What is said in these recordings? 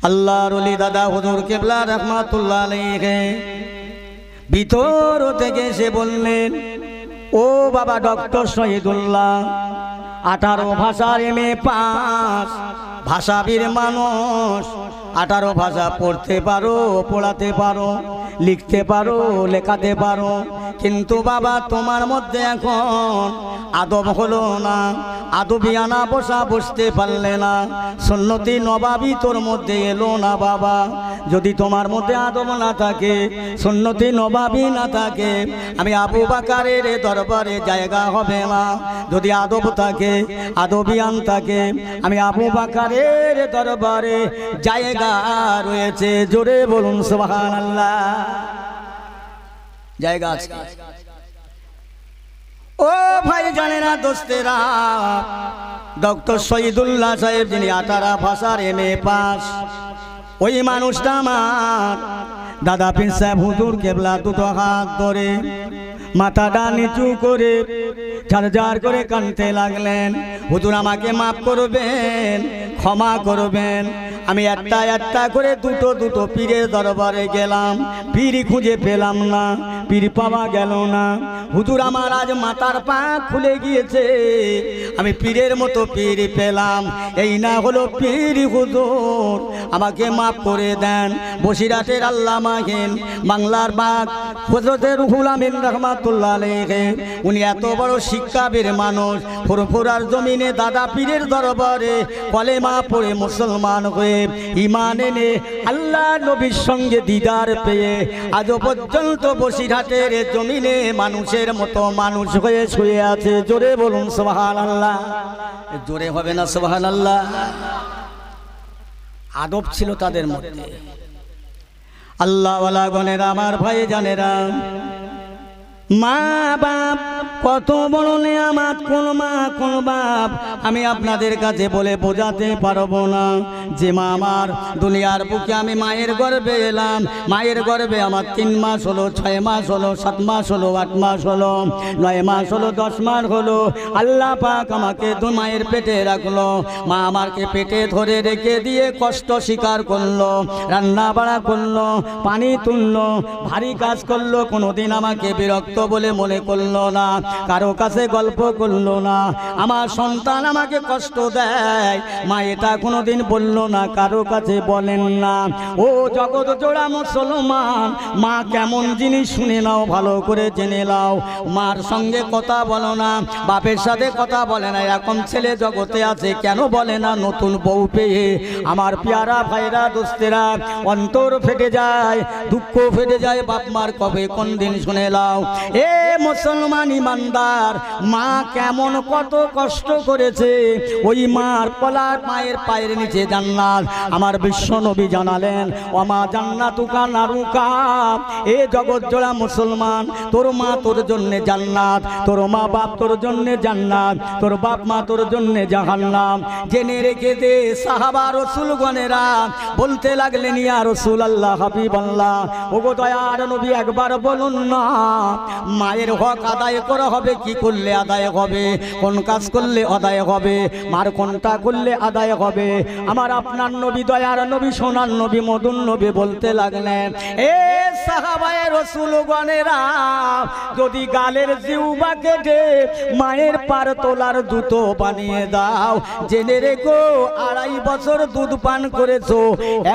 আল্লাহর ওলি দাদা হুজুর কেবলা রাহমাতুল্লাহ আলাইহি ভিতর থেকে এসে বললেন, ও বাবা ডক্টর শহীদুল্লাহ, 18 ভাষার MA পাস, ভাষাবীর মানুষ, 18 ভাষা পড়তে পারো, পড়াতে পারো, লিখতে পারো, লেখাতে পারো, কিন্তু বাবা তোমার মধ্যে এখন আদব হলো না, আদবিয়ানা বসা বসতে পারলে না, সুন্নতি নবাবী তোর মধ্যে এলো না বাবা। যদি তোমার মধ্যে আদব না থাকে, সুন্নতি নবাবী না থাকে, আমি আবু বকরের দরবারে জায়গা হবে না। যদি আদব থাকে, আদবিয়ান থাকে, আমি আবু বকরের দরবারে জায়গা রয়েছে। জোরে বলুন সুবহানাল্লাহ। জায়গা আছে। ও ভাই জানেরা, দোস্তেরা, ডক্টর শহীদুল্লাহ সাহেব যিনি 18 ভাষার MA পাস, ওই মানুষটা আমার দাদা পীর সাহেব হুজুর কেবলা দুটো হাত ধরে মাথাটা নিচু করে ঝারঝার করে কাঁদতে লাগলেন, হুজুর আমাকে মাফ করবেন, ক্ষমা করবেন। আমি একটা একটা করে দুটো পীরের দরবারে গেলাম, পীর খুঁজে পেলাম না, পীর পাওয়া গেল না। হুজুর আমার আজ মাথার পা খুলে গিয়েছে, আমি পীরের মতো পীর পেলাম, এই না হলো পীর। হুজুর আমাকে মাফ করে দেন। বসিরহাটের আল্লামা হেন বাংলার বাগ হযরতে রুহুল আমিন রাহমাতুল্লাহ আলাইহি, উনি এত বড় শিক্ষাবীর মানুষ, ফুরফুরার জমিনে দাদা পীরের দরবারে কলেমা পড়ে মুসলমান হয়ে ঈমান এনে আল্লাহ নবীর সঙ্গে দিদার পেয়ে আজও পর্যন্ত বসিরহাটের জমিনে মানুষের মতো মানুষ হয়ে শুয়ে আছে। জোরে বলুন সুবহানাল্লাহ। জোরে হবে না সুবহানাল্লাহ? আদব ছিল তাদের মধ্যে। আল্লাহওয়ালা গণেরা, আমার ভাই জানেরা, মা বাপ কত বড় নেয়ামত, কোন মা কোন বাপ আমি আপনাদের কাছে বলে বোঝাতে পারবো না। যে মা আমার দুনিয়ার বুকে, আমি মায়ের গর্ভে এলাম, মায়ের গর্ভে আমার 3 মাস হলো, 6 মাস হলো, 7 মাস হলো, 8 মাস হলো, 9 মাস হলো, 10 মাস হলো, আল্লাহ পাক আমাকে মায়ের পেটে রাখলো। মা আমাকে পেটে ধরে রেখে দিয়ে কষ্ট স্বীকার করলো, রান্না বাড়া করলো, পানি তুললো, ভারী কাজ করলো, কোনোদিন আমাকে বিরক্ত বলে মনে করলো না, কারো কাছে গল্প করলো না। আমার সন্তান আমাকে কষ্ট দেয়, মা এটা কোনোদিন বললো না, কারো কাছে বলেন না। ও জগৎ জোড়া মুসলমান, মা কেমন জিনিস শুনে নাও, ভালো করে জেনে নাও। মার সঙ্গে কথা বলো না, বাপের সাথে কথা বলে না, এরকম ছেলে জগতে আছে। কেন বলে না? নতুন বউ পেয়ে আমার পেয়ারা ভাইরা দোস্তেরা অন্তর ফেটে যায়, দুঃখ ফেটে যায়। বাপ মার কবে কোন দিন শুনে নাও। এ মুসলমান ইমানদার, মা কেমন কত কষ্ট করেছে, ওই মার পলার মায়ের পায়ের নিচে জান্নাত। আমার বিশ্ব নবী জানালেন, ওমা জান্নাতুকা নারুকা। এ জগৎ জোড়া মুসলমান, তোর মা তোর জন্য জান্নাত, তোর মা বাপ তোর জন্য জান্নাত, তোর বাপ মা তোর জন্য জাহান্নাম। জেনে রেখে দে। সাহাবা রাসূলগণেরা বলতে লাগলেন, ইয়া রাসূলুল্লাহ, হাবিবাল্লাহ, ওগো দয়ার নবী, একবার বলুন না, মায়ের হক আদায় করা হবে, কি করলে আদায় হবে, কোন কাজ করলে আদায় হবে, মার কোনটা করলে আদায় হবে। আমার আপনার নবী, দয়ার নবী, সোনার নবী, মধুর নবী বলতে লাগলেন, এ সাহাবায়ে রাসূলগণেরা, যদি গালের জিহ্বা কেটে মায়ের পার তোলার জুতো বানিয়ে দাও, জেনে রেখো 2.5 বছর দুধ পান করেছো,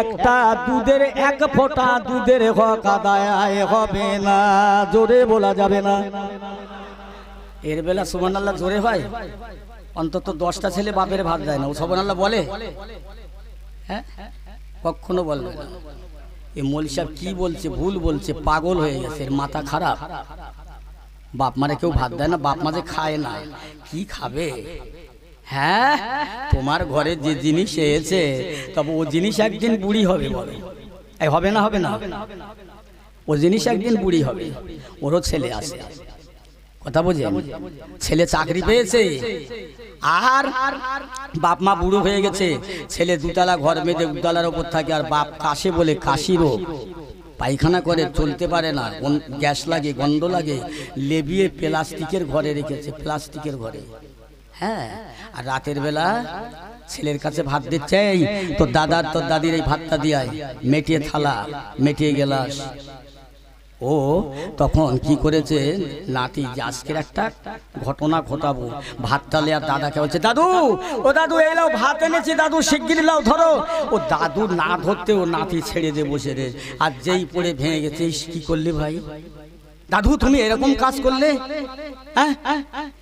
একটা দুধের 1 ফোঁটা দুধের হক আদায় হবে না। জোরে বলা যাবে না? এর বেলা সুবহানাল্লাহ জোরে হয়? অন্তত 10টা ছেলে বাপের ভাত দেয় না, ও সুবহানাল্লাহ বলে? হ্যাঁ, কখনো বলবে না। এ মৌলভী সাহেব কি বলছে, ভুল বলছে, পাগল হয়ে গেছে, এর মাথা খারাপ। বাপ মারে কেউ ভাত দেয় না, বাপ মাঝে খায় না, কি খাবে? হ্যাঁ, তোমার ঘরে যে জিনিস এসেছে, তবে ও জিনিস একদিন বুড়ি হবে, বলে হবে না? হবে না? ও জিনিস একদিন বুড়ি হবে। ওরও ছেলে আছে, কথা বোঝেন? ছেলে চাকরি পেয়েছে, আর বাপ মা বুড়ো হয়ে গেছে। ছেলে 2 তলা ঘর বেঁধে 2 তলার উপর থাকে, আর বাপ কাশে বলে, কাশি রোগ, পায়খানা করে, চলতে পারে না, গ্যাস লাগে, গন্ধ লাগে, লেবিয়ে প্লাস্টিকের ঘরে রেখেছে, প্লাস্টিকের ঘরে। হ্যাঁ, আর রাতের বেলা ছেলের কাছে ভাত দিচ্ছে, এই তোর দাদার তোর দাদির এই ভাতটা দিয়ায়, মেটিয়ে থালা, মেটিয়ে গেলাস। ও তখন কি করেছে, নাতি আজকের একটা ঘটনা ঘটাবো, ভাতটা লে আর দাদাকে বলছে, দাদু ও দাদু এই লাও ভাত এনেছি, দাদু শিগগির লাও ধরো। ও দাদু না ধরতে ও নাতি ছেড়ে দে বসে রে, আর যেই পড়ে ভেঙে গেছে। কি করলি ভাই, দাদু তুমি এরকম কাজ করলে,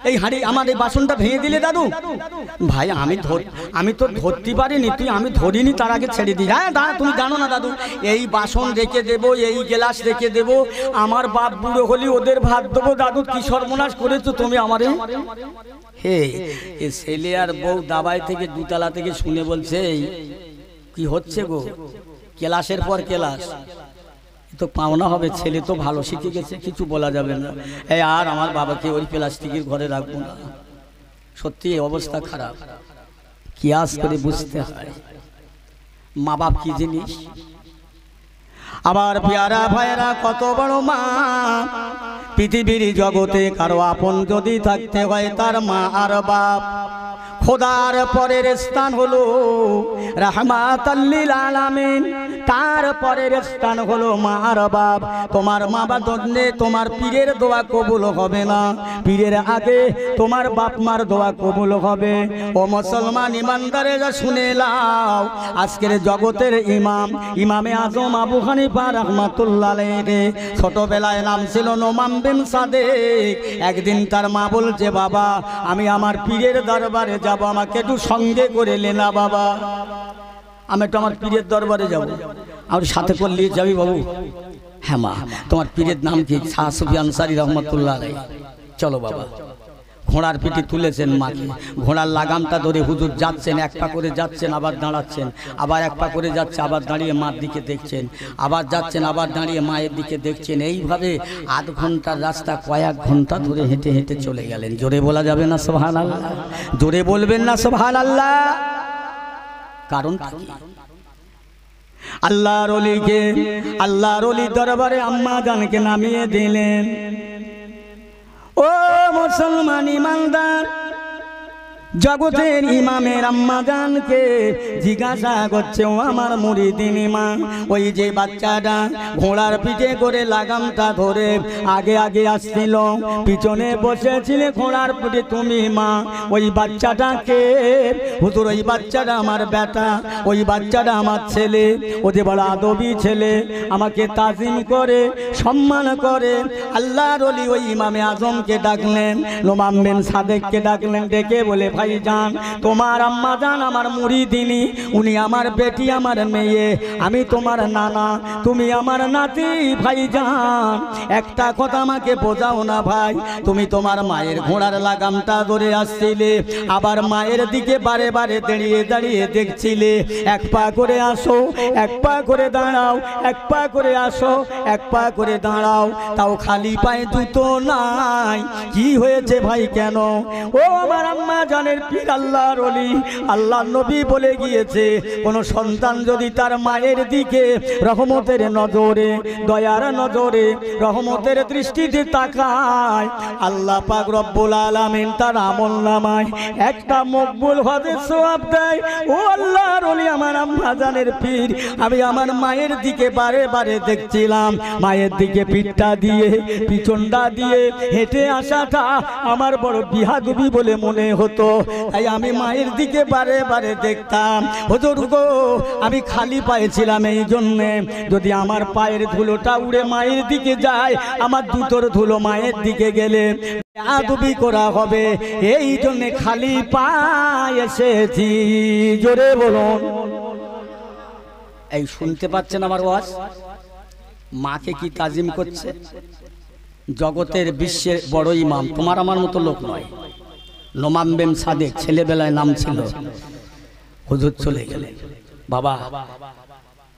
এই হাঁড়ি আমার এই বাসনটা ভেঙে দিলে দাদু। ভাই আমি তো ধরতে পারিনি, তুই আমি ধরিনি তার আগে ছেড়ে দিই। হ্যাঁ দাদা তুমি জানো না দাদু, এই বাসন রেখে দেবো, এই গ্লাস রেখে দেবো, আমার বাপ বুড়ো হলি ওদের ভাত দেবো। দাদু কি সর্বনাশ করেছো তুমি আমারে। হে এ ছেলে আর বউ দাবাই থেকে দুতলা থেকে শুনে বলছে, কি হচ্ছে গো, ক্লাসের পর ক্লাস তো পাওনা হবে, ছেলে তো ভালো শিখে গেছে, কিছু বলা যাবে না। এই আর আমার বাবাকে ওই প্লাস্টিকের ঘরে রাখবো না। সত্যি অবস্থা খারাপ, কিয়াস করে বুঝতে হয় মা বাপ কি জিনিস। আবার পেয়ারা ভাইরা কত বড় মা, পৃথিবীর জগতে কারো আপন যদি থাকতে হয় তার মা আর বাপ। খোদার পরের স্থান হলো রাহমাতাল লিল আলামিন, তার পরের স্থান হলো মা আর বাপ। তোমার মা বাপ জন্যে তোমার পীরের দোয়া কবুল হবে না, পীরের আগে তোমার বাপ মার দোয়া কবুল হবে। ও মুসলমান ইমানদারেরা শুনে লাও, আজকের জগতের ইমামে আজম আবু হানিফা রাহমাতুল্লাহ আলাইহি ছোটবেলায় নাম ছিল নোমান বিন সাদেক। একদিন তার মা বলছে, বাবা আমি আমার পীরের দরবারে যাব, আমাকে একটু সঙ্গে করে লে না বাবা, আমি একটু আমার পীরের দরবারে যাব। আর সাথে করলে যাবি বাবু? হ্যাঁ মা, তোমার পীরের নাম কি? শাহ সুফি আনসারী রহমতুল্লাহ আলাইহি। চলো বাবা। ঘোড়ার পিঠে তুলেছেন মাকে, ঘোড়ার লাগামটা ধরে হুজুর যাচ্ছেন, এক পা করে যাচ্ছেন আবার দাঁড়াচ্ছেন, আবার এক পা করে যাচ্ছে আবার দাঁড়িয়ে মার দিকে দেখছেন, আবার যাচ্ছেন আবার দাঁড়িয়ে মায়ের দিকে দেখছেন। এইভাবে আধ ঘন্টার রাস্তা কয়েক ঘন্টা ধরে হেঁটে হেঁটে চলে গেলেন। জোরে বলা যাবে না সুবহানাল্লাহ? জোরে বলবেন না সুবহানাল্লাহ? কারণটা কি? আল্লাহর ওলিকে, আল্লাহর ওলির দরবারে আম্মা জানকে নামিয়ে দিলেন। ও মুসলমান ইমানদার, জগতের ইমামের আম্মা জানকে জিজ্ঞাসা করছে, ও আমার মুরিদিন ইমাম, ওই যে বাচ্চাটা ঘোড়ার পিঠে করে লাগামটা ধরে আগে আগে আসছিল, পিছনে বসেছিলে ঘোড়ার পিঠে তুমি মা, ওই বাচ্চাটাকে? হুজুর ওই বাচ্চাটা আমার বেটা, ওই বাচ্চাটা আমার ছেলে, ও যে বড় আদবী ছেলে, আমাকে তাজিম করে সম্মান করে। আল্লাহর ওলি ওই ইমামে আজমকে ডাকলেন, নোমান বিন সাদেককে ডাকলেন, ডেকে বলে, ভাইজান তোমার আম্মা জান আমার মুরিদিনী, উনি আমার বেটি, আমার মেয়ে, আমি তোমার নানা, তুমি আমার নাতি। ভাইজান একটা কথা আমাকে বোঝাও না ভাই, তুমি তোমার মায়ের ঘোড়ার লাগামটা ধরে আসছিলে, আবার মায়ের দিকে বারে বারে দাঁড়িয়ে দাঁড়িয়ে দেখছিলে, এক পা করে আসো, এক পা করে দাঁড়াও, এক পা করে আসো, এক পা করে দাঁড়াও, তাও খালি পায়ে জুতো নাই, কি হয়েছে ভাই কেন? ও আমার আম্মা জানের পীর আল্লাহর ওলি, আল্লাহর নবী বলে গিয়েছে, কোন সন্তান যদি তার মায়ের দিকে রহমতের নজরে, দয়ার নজরে, রহমতের দৃষ্টিতে তাকায়, আল্লাহ পাক রব্বুল আলামিন তার আমলনামায় একটা মকবুল হজের সওয়াব দেয়। ও আল্লাহর ওলি আমার আম্মা জানের পীর, আমি আমার মায়ের দিকে বারে বারে দেখছিলাম, মায়ের দিকে পিঠটা দিয়ে পিছনটা দিয়ে হেঁটে আসাটা আমার বড় বিহাদুবি বলে মনে হতো, তাই আমি মায়ের দিকে বারে বারে দেখতাম। হুজুর গো, আমি খালি পায়ে ছিলাম, এই জন্যে যদি আমার পায়ের ধুলোটা উড়ে মায়ের দিকে যায়, আমার জুতোর ধুলো মায়ের দিকে গেলে আদবি করা হবে, এই জন্যে খালি পায়ে এসেছি। জোরে বলুন। এই শুনতে পাচ্ছেন আমার ওয়াজ? মাকে কি তাজিম করছে? জগতের বিশ্বের বড় ইমাম, তোমার আমার মতো লোক নয়, নোমান বিন সাদেক ছেলেবেলায় নাম ছিল। হুজুর চলে গেলেন। বাবা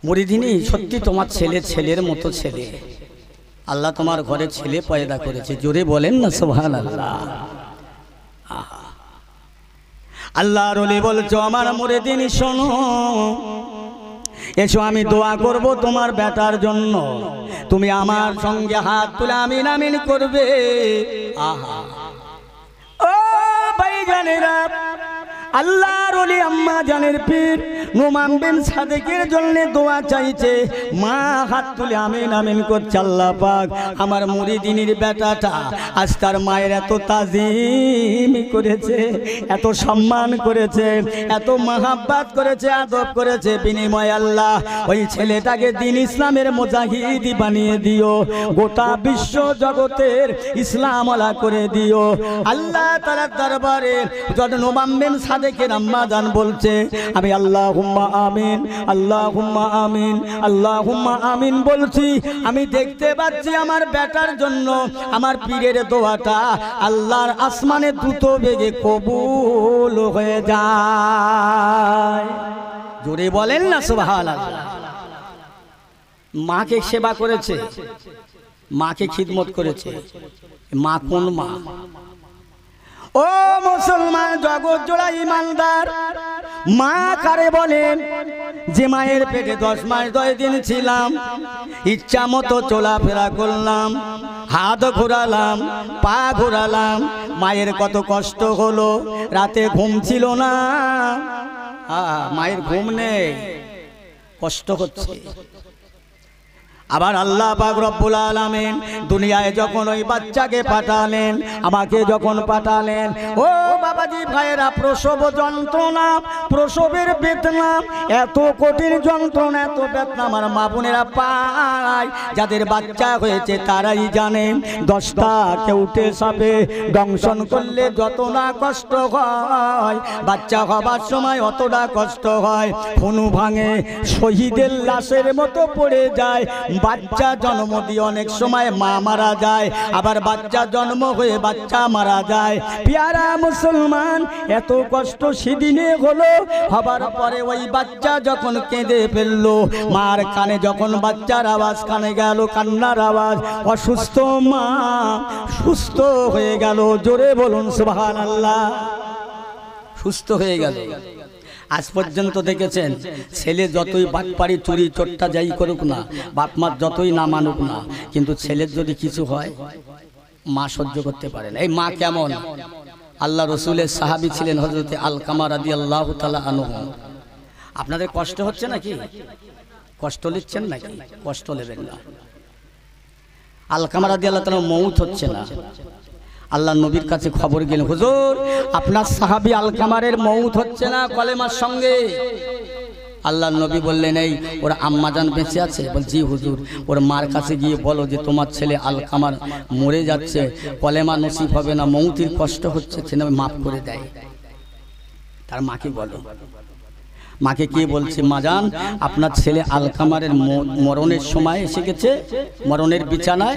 মুরিদিনী, সত্যি তোমার ছেলে ছেলের মতো ছেলে, আল্লাহ তোমার ঘরে ছেলে পয়দা করেছে। জোরে বলেন না সুবহানাল্লাহ? আল্লাহর ওলি বলছো, আমার মুরিদিনী শোনো, এসো আমি দোয়া করব তোমার বেটার জন্য, তুমি আমার সঙ্গে হাত তুলে আমিন আমিন করবে। আহা ও ভাইজানেরা, আল্লাহর ওলি আম্মা জানের পীর নোমান বিন সাদেকের জন্য দোয়া চাইছে। মা হাত তুলে আমিন আমিন করছে, আল্লাহ পাক আমার মুরিদিনীর বেটাটা আজ তার মায়ের এত তাজিম করেছে, এত সম্মান করেছে, এত মহাব্বত করেছে, আদব করেছে, বিনিময় আল্লাহ ওই ছেলেটাকে দ্বীন ইসলামের মুজাহিদ বানিয়ে দিও, গোটা বিশ্ব জগতের ইসলামওয়ালা করে দিও। আল্লাহ তাআলার দরবারে যত নোমান বিন সাদেকের আম্মা জান বলছে, আমি আল্লাহুম্মা আমিন, আল্লাহুম্মা আমিন, আল্লাহুম্মা আমিন বলছি। আমি দেখতে পাচ্ছি আমার বেটার জন্য আমার পীরের দোয়াটা আল্লাহর আসমানে দ্রুত বেগে কবুল হয়ে যায়। জোরে বলেন না সুবহানাল্লাহ। মাকে সেবা করেছে, মাকে খিদমত করেছে। মা কোন মা? ও মুসলমান জগৎ জোড়া ইমানদার, মা কারে বলেন? যে মায়ের পেটে 10 মাস 10 দিন ছিলাম, ইচ্ছা মতো চলাফেরা করলাম, হাত ঘোরালাম, পা ঘোরালাম, মায়ের কত কষ্ট হলো, রাতে ঘুম ছিল না। মায়ের ঘুম নেই, কষ্ট হচ্ছে। আবার আল্লাহ পাক রব্বুল আলামিন দুনিয়ায় যখন ওই বাচ্চাকে পাঠালেন, আমাকে যখন পাঠালেন, ও বাবাজি ভাইয়েরা, প্রসব যন্ত্রণা, প্রসবের বেদনা, এত কঠিন যন্ত্রণা, এত বেদনা আমার মা বোনেরা পায়। যাদের বাচ্চা হয়েছে তারাই জানে 10টা কেউটে সাপে দংশন করলে যত না কষ্ট হয়, বাচ্চা হবার সময় অতটা কষ্ট হয়। খুনু ভাঙে, শহীদের লাশের মতো পড়ে যায়। বাচ্চা জন্ম দিয়ে অনেক সময় মা মারা যায়, আবার বাচ্চা জন্ম হয়ে বাচ্চা মারা যায়। পেয়ারা মুসলমান, এত কষ্ট সেদিনে হলো। হবার পরে ওই বাচ্চা যখন কেঁদে ফেললো, মার কানে যখন বাচ্চার আওয়াজ কানে গেল, কান্নার আওয়াজ, অসুস্থ মা সুস্থ হয়ে গেল। জোরে বলুন সুবহানাল্লাহ। সুস্থ হয়ে গেল। আজ পর্যন্ত দেখেছেন, ছেলে যতই বাটপাড়ি চুরি চোট্টা যাই করুক না, বাপ মা যতই না মানুক না, কিন্তু ছেলের যদি কিছু হয় মা সহ্য করতে পারে না। এই মা কেমন? আল্লাহ রসুলের সাহাবী ছিলেন হযরতে আলকামা রাদিয়াল্লাহু তাআলা আনহু। আপনাদের কষ্ট হচ্ছে নাকি? কষ্ট নিচ্ছেন নাকি? কষ্ট নেবেন না। আলকামা রাদিয়াল্লাহু তাআলা মউত হচ্ছে না। আল্লাহ নবীর কাছে খবর গেল, হুজুর আপনার সাহাবী আলকামারের মউত হচ্ছে না কলেমার সঙ্গে। আল্লাহ নবী বললেন, এই ওর আম্মাজান বেঁচে আছে? বল জি হুজুর। ওর মার কাছে গিয়ে বলো যে তোমার ছেলে আলকামার মরে যাচ্ছে, কলেমা নসিব হবে না, মউতির কষ্ট হচ্ছে, সে মাফ করে দেয়। তার মাকে বলো। মাকে কি বলছে, মাজান আপনার ছেলে আলকামারের মরণের সময় এসে গেছে, মরণের বিছানায়,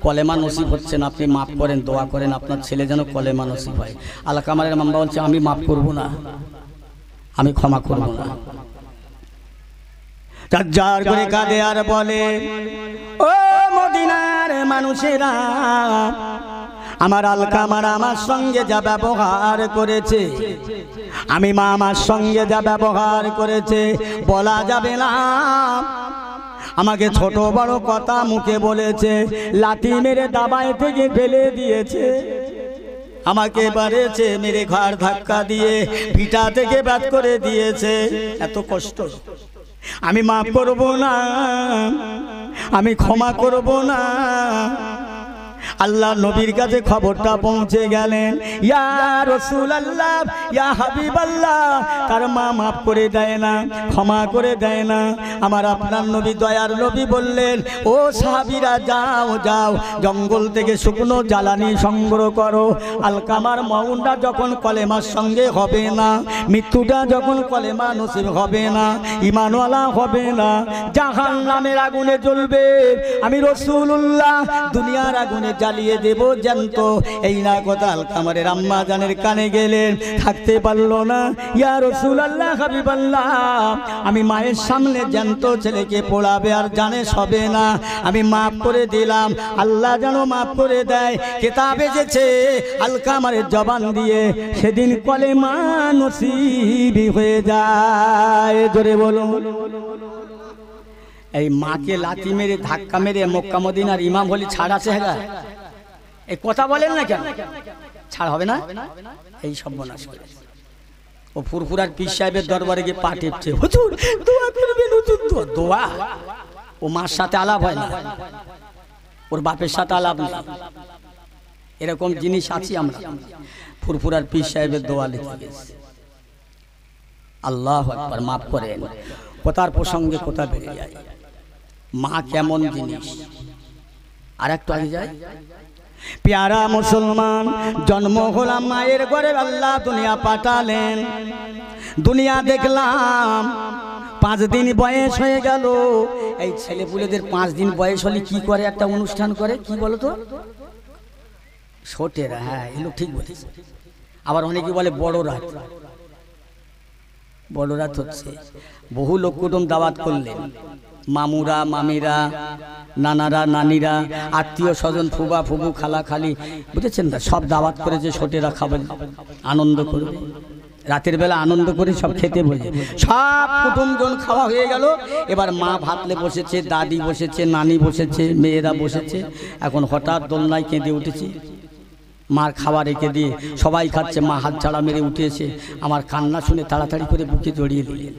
কলেমা নসিব হচ্ছে না, আপনি মাফ করেন, দোয়া করেন আপনার ছেলে যেন কলেমা নসিব হয়। আলকামারের মাম্বা বলছে, আমি মাফ করব না, আমি ক্ষমা করব না। যার করে কাঁদে আর বলে, ও মদিনার মানুষেরা, আমার আলকামার আমার সঙ্গে যা ব্যবহার করেছে, আমি মা আমার সঙ্গে যা ব্যবহার করেছে বলা যাবে না। আমাকে ছোট বড় কথা মুখে বলেছে, লাঠি মেরে দাবায় থেকে ফেলে দিয়েছে, আমাকে বাড়েছে মেরে ঘাড় ধাক্কা দিয়ে পিঠা থেকে বাদ করে দিয়েছে। এত কষ্ট, আমি মাফ করব না, আমি ক্ষমা করব না। আল্লাহ নবীর কাছে খবরটা পৌঁছে গেলেন, ইয়া রাসূলুল্লাহ, ইয়া হাবিবাল্লাহ, তার মা মাফ করে দেয় না, ক্ষমা করে দেয় না। আমার আপনার নবী দয়ার নবী বললেন, ও সাহাবীরা যাও যাও, জঙ্গল থেকে শুকনো জ্বালানি সংগ্রহ করো। আলকামার মউনটা যখন কলেমার সঙ্গে হবে না, মৃত্যুটা যখন কলেমা নসিব হবে না, ঈমানওয়ালা হবে না, জাহান্নামের আগুনে জ্বলবে, আমি রাসূলুল্লাহ দুনিয়ার আগুনে জ্বালিয়ে দেব জ্যান্ত। এই না কথা আলকামারের আম্মা জানের কানে গেলেন, থাকতে পারলো না। ইয়া রাসূলুল্লাহ, হাবিবাল্লাহ, আমি মায়ের সামনে জ্যান্ত ছেলেকে পোড়াবে আর জানে সবে না, আমি মাফ করে দিলাম, আল্লাহ যেন মাফ করে দেয়। কিতাবে এসেছে আলকামারের জবান দিয়ে সেদিন কলেমা নসিব হয়ে যায়। জোরে বলো। এই মাকে লাথি মেরে ধাক্কা মেরে মক্কা মদিনার ইমাম হলি ছাড় আছে? হ্যাঁ, এই কথা বলেন না কেন? ছাড় হবে না? এই সর্বনাশ করে ও ফুরফুরার পীর সাহেবের দরবারে গিয়ে পা টেপছে, হুজুর দোয়া করবেন, হুজুর দোয়া। ও মার সাথে আলাপ হয় না, ওর বাপের সাথে আলাপ নেই। এরকম জিনিস আছি আমরা। ফুরফুরার পীর সাহেবের দোয়া লিখে গেছে। আল্লাহু আকবার। মাফ করেন, কথার প্রসঙ্গে কথা বেড়ে যায়। মা কেমন জিনিস, আর একটু আগে যায়। প্যারা মুসলমান, জন্ম হলাম মায়ের ঘরে, আল্লাহ দুনিয়া পাঠালেন। দুনিয়া দেখলাম, 5 দিন বয়স হয়ে গেল। এই ছেলেপুলেদের 5 দিন বয়স হলে কি করে? একটা অনুষ্ঠান করে, কি বলো তো? ছোটেরা। হ্যাঁ, এগুলো ঠিক বলেছে। আবার অনেকে বলে বড় রাত। বড় রাত হচ্ছে বহু লোক কুটুম দাওয়াত করলেন, মামুরা, মামিরা, নানারা, নানিরা, আত্মীয় স্বজন, ফুবা, ফুবু, খালা, খালি, বুঝেছেন না? সব দাওয়াত করে যে ছোটেরা খাবেন, আনন্দ করবে। রাতের বেলা আনন্দ করে সব খেতে বসে, সব কুটুমজন খাওয়া হয়ে গেল। এবার মা ভাতলে বসেছে, দাদি বসেছে, নানি বসেছে, মেয়েরা বসেছে। এখন হঠাৎ দোলনায় কেঁদে উঠেছি, মার খাবার রেখে দিয়ে সবাই খাচ্ছে, মা হাত ছাড়া মেরে উঠেছে। আমার কান্না শুনে তাড়াতাড়ি করে বুকে জড়িয়ে দিলেন,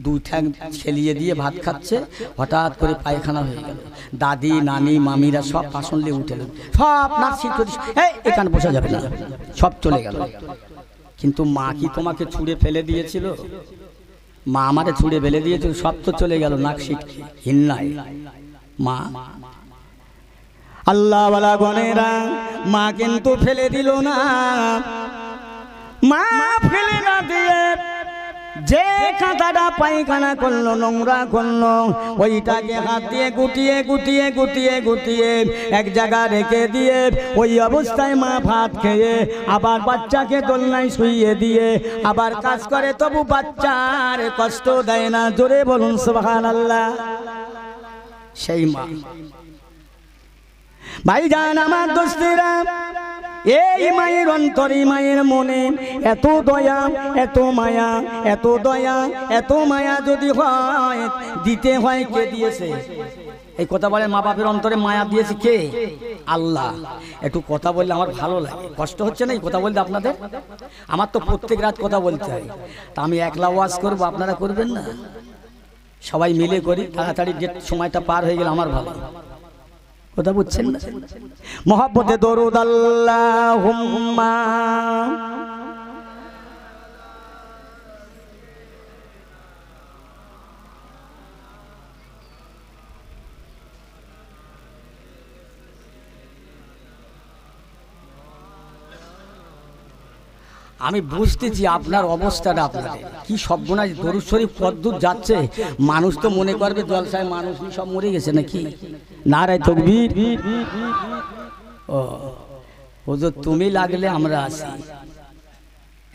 2 ঠ্যাং ছেলিয়ে দিয়ে ভাত খাচ্ছে। হঠাৎ করে পায়খানা হয়ে গেল। দাদি, নানি, মামিরা সব পাশনলে উঠেলেন, সব নার্সি এখানে বসা যাবে না, সব চলে গেল। কিন্তু মা কি তোমাকে ছুঁড়ে ফেলে দিয়েছিল? মা আমারে ছুঁড়ে ফেলে দিয়েছিল, সব তো চলে গেল নাক সিটকে, হিন্নায়। মা আল্লাহওয়ালা গনেরা, মা কিন্তু ফেলে দিল না। মা ফেলে না দিয়ে যে কাঁটাটা পায়খানা করলো, নোংরা করলো, ওইটাকে হাত দিয়ে গুটিয়ে গুটিয়ে গুটিয়ে গুটিয়ে এক জায়গায় রেখে দিয়ে ওই অবস্থায় মা ভাত খেয়ে আবার বাচ্চাকে দোলনায় শুইয়ে দিয়ে আবার কাজ করে, তবু বাচ্চার কষ্ট দেয় না। জোরে বলুন সুবহানাল্লাহ। সেই মা। ভাইজান আমার দোস্তেরা, এই মায়ের অন্তরে, মায়ের মনে এত দয়া, এত মায়া, এত দয়া, এত মায়া যদি হয়, দিতে হয় কে দিয়েছে? এই কথা বলে, মা বাপের অন্তরে মায়া দিয়েছে কে? আল্লাহ। একটু কথা বললে আমার ভালো লাগে, কষ্ট হচ্ছে না এই কথা বলতে আপনাদের? আমার তো প্রত্যেক রাত কথা বলতে হয়, তা আমি একলা ওয়াজ করবো, আপনারা করবেন না? সবাই মিলে করি, তাড়াতাড়ি যে সময়টা পার হয়ে গেলে আমার ভালো। কথা বুঝছেন না? মোহাব্বতে দরুদ আল্লাহুম্মা। আমি বুঝতেছি আপনার অবস্থাটা, আপনার কি সর্বনাশ। দরুদ শরীফ কদ্দূর যাচ্ছে, মানুষ তো মনে করবে জলসায় মানুষ সব মরে গেছে নাকি। নারায়ে তাকবীর। ও হুজুর, তুমি লাগলে আমরা আছি,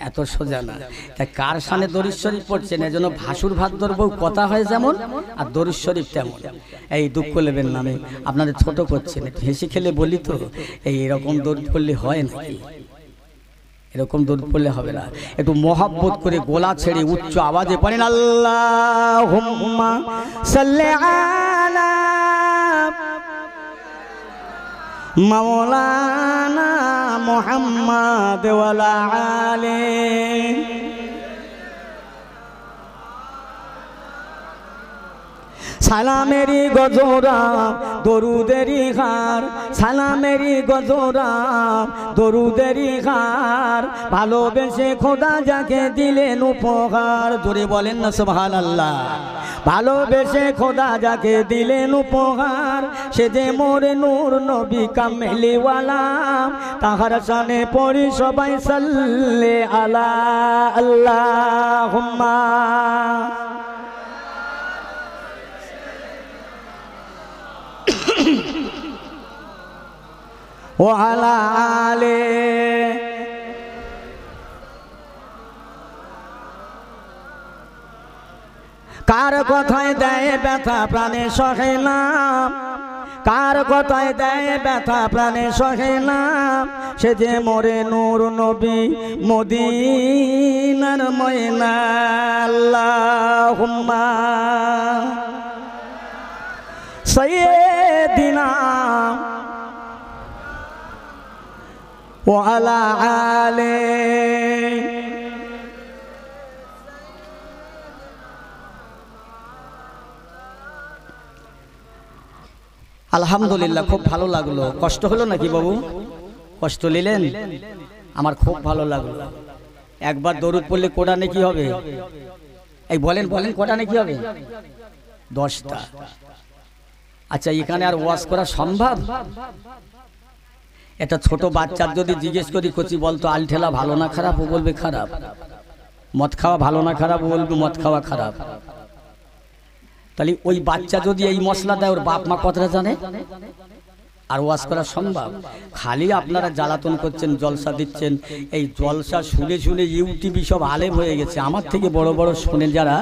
এত সোজা না। তাই কার সামনে দরুদ শরীফ পড়ছেন, এজন্য ভাসুর ভাত ধরবো, কথা হয় যেমন, আর দরুদ শরীফ তেমন। এই দুঃখ লেবেন না, আমি আপনাদের ছোট করছেন, হেসে খেলে বলি তো। এইরকম দরুদ পড়লে হয় নাকি? এরকম দরুদ পড়লে হবে না। একটু মহব্বত করে গলা ছেড়ে উচ্চ আওয়াজে পড়েন, আল্লাহুম্মা সাল্লি আলা মাওলানা মুহাম্মাদ ওয়া আলা আলিহি। সালামেরি গজরা দরুদেরি হার, সালামেরি গজরা দরুদেরি হার, ভালোবেসে খোদা যাকে দিলেন উপহার। জোরে বলেন না সুবহানাল্লাহ। ভালোবেসে খোদা যাকে দিলেন উপহার, সে যে মোরে নূর নবী কামলিওয়ালা, তাহার শানে পড়ি সবাই সাল্লে আলা আল্লাহুম্মা। ও আলা আলে। কার কথায় দেয় ব্যথা প্রাণে সহে না, কার কথায় দেয় ব্যথা প্রাণে সহে না, সে যে মোরে নূর নবী মদিনার ময়না। আল্লাহুম্মা সাইয়্যিদিনা ওয়া আলা আলিহি। আলহামদুলিল্লাহ, খুব ভালো লাগলো। কষ্ট হলো নাকি বাবু? কষ্ট নিলেন? আমার খুব ভালো লাগলো। একবার দরুদ পড়লে কোটা নাকি হবে? এই বলেন বলেন, কোটা নাকি হবে? 10টা। আচ্ছা, এখানে আর ওয়াজ করা সম্ভব? এটা ছোট বাচ্চার যদি জিজ্ঞেস করি, কচি বলতো আল ঠেলা ভালো না খারাপ, ও বলবে খারাপ। মদ খাওয়া ভালো না খারাপ, ও বলবে মদ খাওয়া খারাপ। তাহলে ওই বাচ্চা যদি এই মশলা দেয়, ওর বাপ মা কতটা জানে? আর ওয়াজ করা সম্ভব? খালি আপনারা জ্বালাতন করছেন, জলসা দিচ্ছেন। এই জলসা শুনে শুনে ইউটিউবে সব আলেম হয়ে গেছে। আমার থেকে বড় বড় শোনে যারা,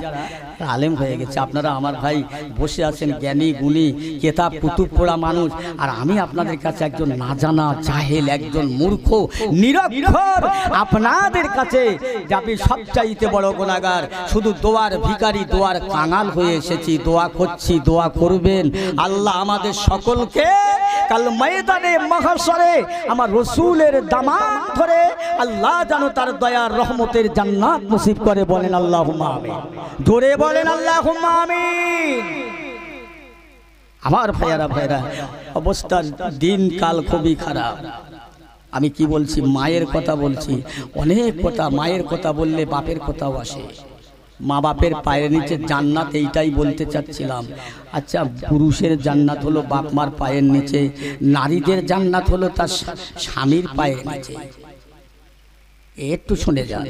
আলেম হয়ে গেছে। আপনারা আমার ভাই বসে আছেন, জ্ঞানী গুণী কেতাব কুতুব পড়া মানুষ, আর আমি আপনাদের কাছে একজন না জানা জাহেল, একজন মূর্খ নিরক্ষর। আপনাদের কাছে যাবি সবচাইতে বড় গুনাহগার, শুধু দোয়ার ভিখারি, দোয়ার কাঙাল হয়ে এসেছি। দোয়া করছি, দোয়া করবেন। আল্লাহ আমাদের সকলকে কাল ময়দানে মাহশরে আমার রাসূলের দামান ধরে আল্লাহ যেন তার দয়ার রহমতের জান্নাত নসিব করে। বলেন আল্লাহুম্মা আমিন। জোরে বলেন আল্লাহুম্মা আমিন। আমার ভাইরা, অবস্থার দিন কাল খুবই খারাপ। আমি কি বলছি? মায়ের কথা বলছি। অনেক কথা, মায়ের কথা বললে বাপের কথাও আসে। মা বাপের পায়ের নিচে জান্নাত, এইটাই বলতে চাচ্ছিলাম। আচ্ছা, পুরুষের জান্নাত হলো বাপ মার পায়ের নিচে, নারীদের জান্নাত হলো তার স্বামীর পায়ের নিচে। একটু শুনে যান।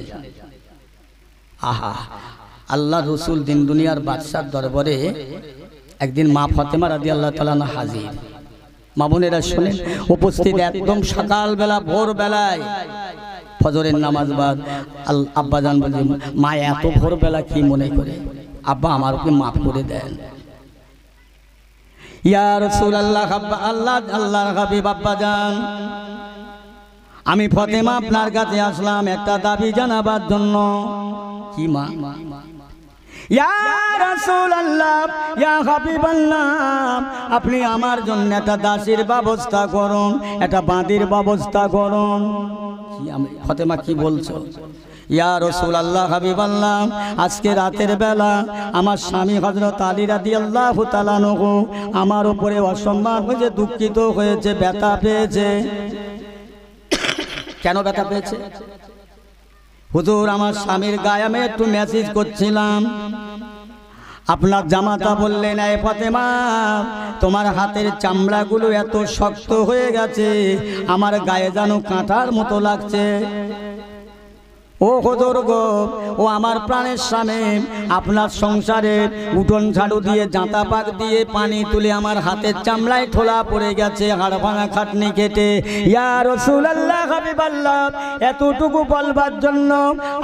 আহা, আল্লাহ রসুল দিন দুনিয়ার বাদশার দরবারে একদিন মা ফাতেমা রাদিয়াল্লাহু তাআলা আনহা হাজির। মা বোনেরা শুনেন, উপস্থিত একদম সকালবেলা ভোরবেলায় ফজরের নামাজ বাদ। আব্বা জান বলছে, মা এত ভোরবেলা কি মনে করে? আব্বা আমার ওকে মাফ করে দেন। ইয়া রাসূলুল্লাহ, আল্লাহর হাবিব আব্বা জান, আমি ফাতেমা আপনার কাছে আসলাম একটা দাবি জানাবার জন্য। কি মা? ইয়া রাসূলুল্লাহ, ইয়া হাবিবাল্লাহ, আপনি আমার জন্য একটা দাসীর ব্যবস্থা করুন, একটা বাঁদির ব্যবস্থা করুন। ফাতেমা কি বলছো? ইয়া রাসূলুল্লাহ, হাবিবাল্লাহ, আজকে রাতের বেলা আমার স্বামী হযরত আলী রাদিয়াল্লাহু তাআলা আনহু আমার উপরে অসম্মান হয়েছে, দুঃখিত হয়েছে, ব্যথা পেয়েছে। কেন ব্যথা পেয়েছে? হুজুর, আমার স্বামীর গায়ে আমি একটু মেসেজ করছিলাম, আপনার জামাতা বললেন, এ ফাতেমা, তোমার হাতের চামড়াগুলো এত শক্ত হয়ে গেছে, আমার গায়ে যেন কাঁটার মতো লাগছে। ও হুজুর গো, ও আমার প্রাণের স্বামী, আপনার সংসারে উঠোন ঝাড়ু দিয়ে, জাঁতা পাক দিয়ে পানি তুলে আমার হাতের চামড়ায় ঠোলা পড়ে গেছে, হাড় ভাঙা খাটনি কেটে। ইয়া রাসূলুল্লাহ, হাবিবাল্লাহ, এতটুকু বলবার জন্য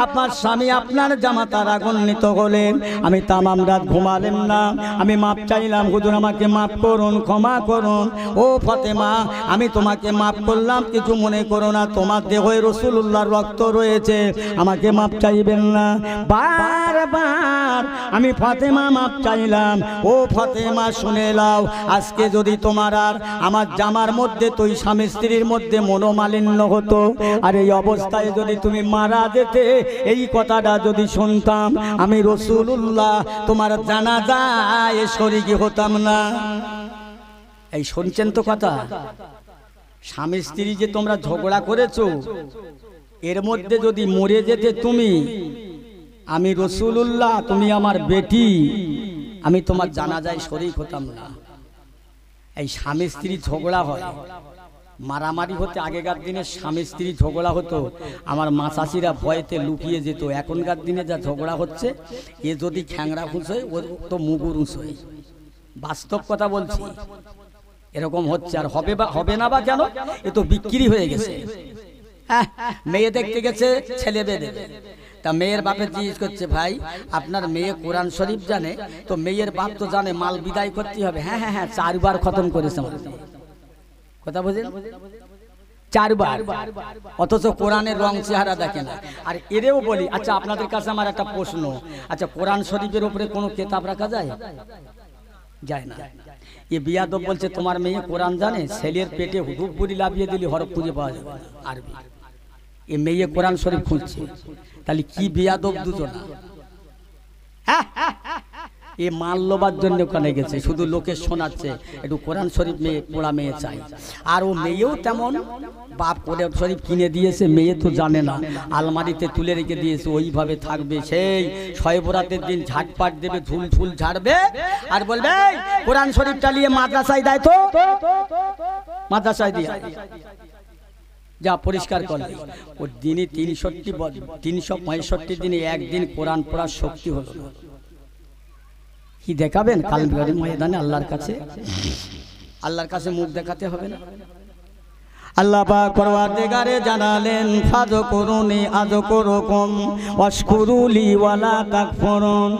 আপনার স্বামী আপনার জামাতা রাগান্বিত হলেন। আমি তামাম রাত ঘুমালাম না, আমি মাপ চাইলাম, হুজুর আমাকে মাফ করুন, ক্ষমা করুন। ও ফাতেমা, আমি তোমাকে মাফ করলাম, কিছু মনে করো না, তোমার দেহে রাসূলুল্লাহর রক্ত রয়েছে, আমাকে মাপ চাইবেন না। বারবার আমি ফাতেমা মাপ চাইলাম। ও ফাতেমা, শুনে নাও, আজকে যদি তোমার আর আমার জামার মধ্যে, তুই স্বামী স্ত্রীর মধ্যে মনোমালিন্য হতো, আর এই অবস্থায় যদি তুমি মারা যেতে, এই কথাটা যদি শুনতাম, আমি রাসূলুল্লাহ তোমার জানাজায় শরীক হতাম না। এই শুনছেন তো কথা? স্বামী স্ত্রী যে তোমরা ঝগড়া করেছো, এর মধ্যে যদি মরে যেতে তুমি, আমি রাসূলুল্লাহ, তুমি আমার বেটি, আমি তোমার জানাজায় শরীক হতাম না। এই স্বামী স্ত্রী ঝগড়া হয়, মারামারি হতে আগেকার দিনে স্বামী স্ত্রী ঝগড়া হতো, আমার মা চাষিরা ভয়েতে লুকিয়ে যেত। এখনকার দিনে যা ঝগড়া হচ্ছে, এ যদি খ্যাংরা খুঁজ হয়, ও তো মুগুর উঁচ হয়। বাস্তব কথা বলছি, এরকম হচ্ছে। আর হবে না বা কেন? এ তো বিক্রি হয়ে গেছে। মেয়ে দেখতে গেছে, ছেলে বেঁধে তা মেয়ের বাপে জিজ্ঞেস করছে, ভাই আপনার মেয়ে কোরআন শরীফ জানে? তো মেয়ের বাপ তো জানে মাল বিদায় করতে হবে। হ্যাঁ হ্যাঁ হ্যাঁ, 4 বার খতম করেছে আমার কথা বুঝেন, 4 বার, অথচ কোরআনের রং চেহারা দেখে না। আর এরেও বলি, আচ্ছা আপনাদের কাছে আমার একটা প্রশ্ন, আচ্ছা কোরআন শরীফের উপরে কোনো কেতাব রাখা যায়? যায় না। এ বিয়াদব বলছে তোমার মেয়ে কোরআন জানে, ছেলের পেটে হুদুব বুড়ি লাভিয়ে দিলি হরফ খুঁজে পাওয়া যাবে না আরবি। এ মেয়ে কোরআন শরীফ খুঁজছে, তাহলে কি বিয়াদব দুজনা। এ মাল লোবার জন্য ওখানে গেছে, শুধু লোকে শোনাচ্ছে একটু কোরআন শরীফ মেয়ে পড়া মেয়ে চাই। আর ও মেয়েও তেমন, বাপ কোরআন শরীফ কিনে দিয়েছে, মেয়ে তো জানে না, আলমারিতে তুলে রেখে দিয়েছে, ওইভাবে থাকবে। সেই শয়ে বরাতের দিন ঝাটপাট দেবে, ঝুল ঝুল ঝাড়বে আর বলবে কোরআন শরীফ চালিয়ে মাদ্রাসায় দেয়, তো মাদ্রাসায় দিয়ে যা পরিষ্কার করবে। ওর দিনে 365 দিনে একদিন কোরআন পড়ার শক্তি হলো না। কি দেখাবেন কাল ময়দানে? আল্লাহর কাছে মুখ দেখাতে হবে না? আল্লাহ পাক পরওয়ারদিগারে জানালেন ফাযকুরুনি আযকুরুকুম ওয়াশকুরুলি ওয়ালা তাকফুরুন।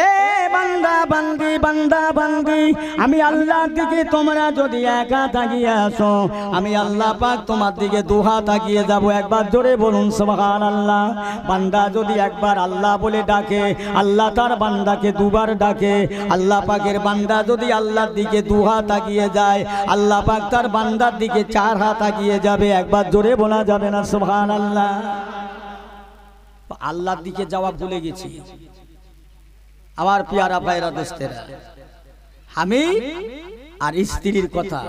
এ বান্দা বান্দি, আমি আল্লাহর দিকে তোমরা যদি একা তাকিয়ে আসো, আমি আল্লাহ পাক তোমার দিকে দুহা তাকিয়ে যাব। একবার জোরে বলুন সুবহানাল্লাহ। বান্দা যদি একবার আল্লাহ বলে ডাকে, আল্লাহ তার বান্দাকে দুবার ডাকে। আল্লাহ পাকের বান্দা যদি আল্লাহর দিকে দুহা তাকিয়ে যায়, আল্লাহ পাক তার বান্দার দিকে 4 হাত তাকিয়ে যাবে। একবার জোরে বলা যাবে না সুবহানাল্লাহ? আল্লাহর দিকে যাওয়া ভুলে গেছি আমার পিয়ারা ভাইরা দোস্তেরা। আমি আর স্ত্রীর কথা,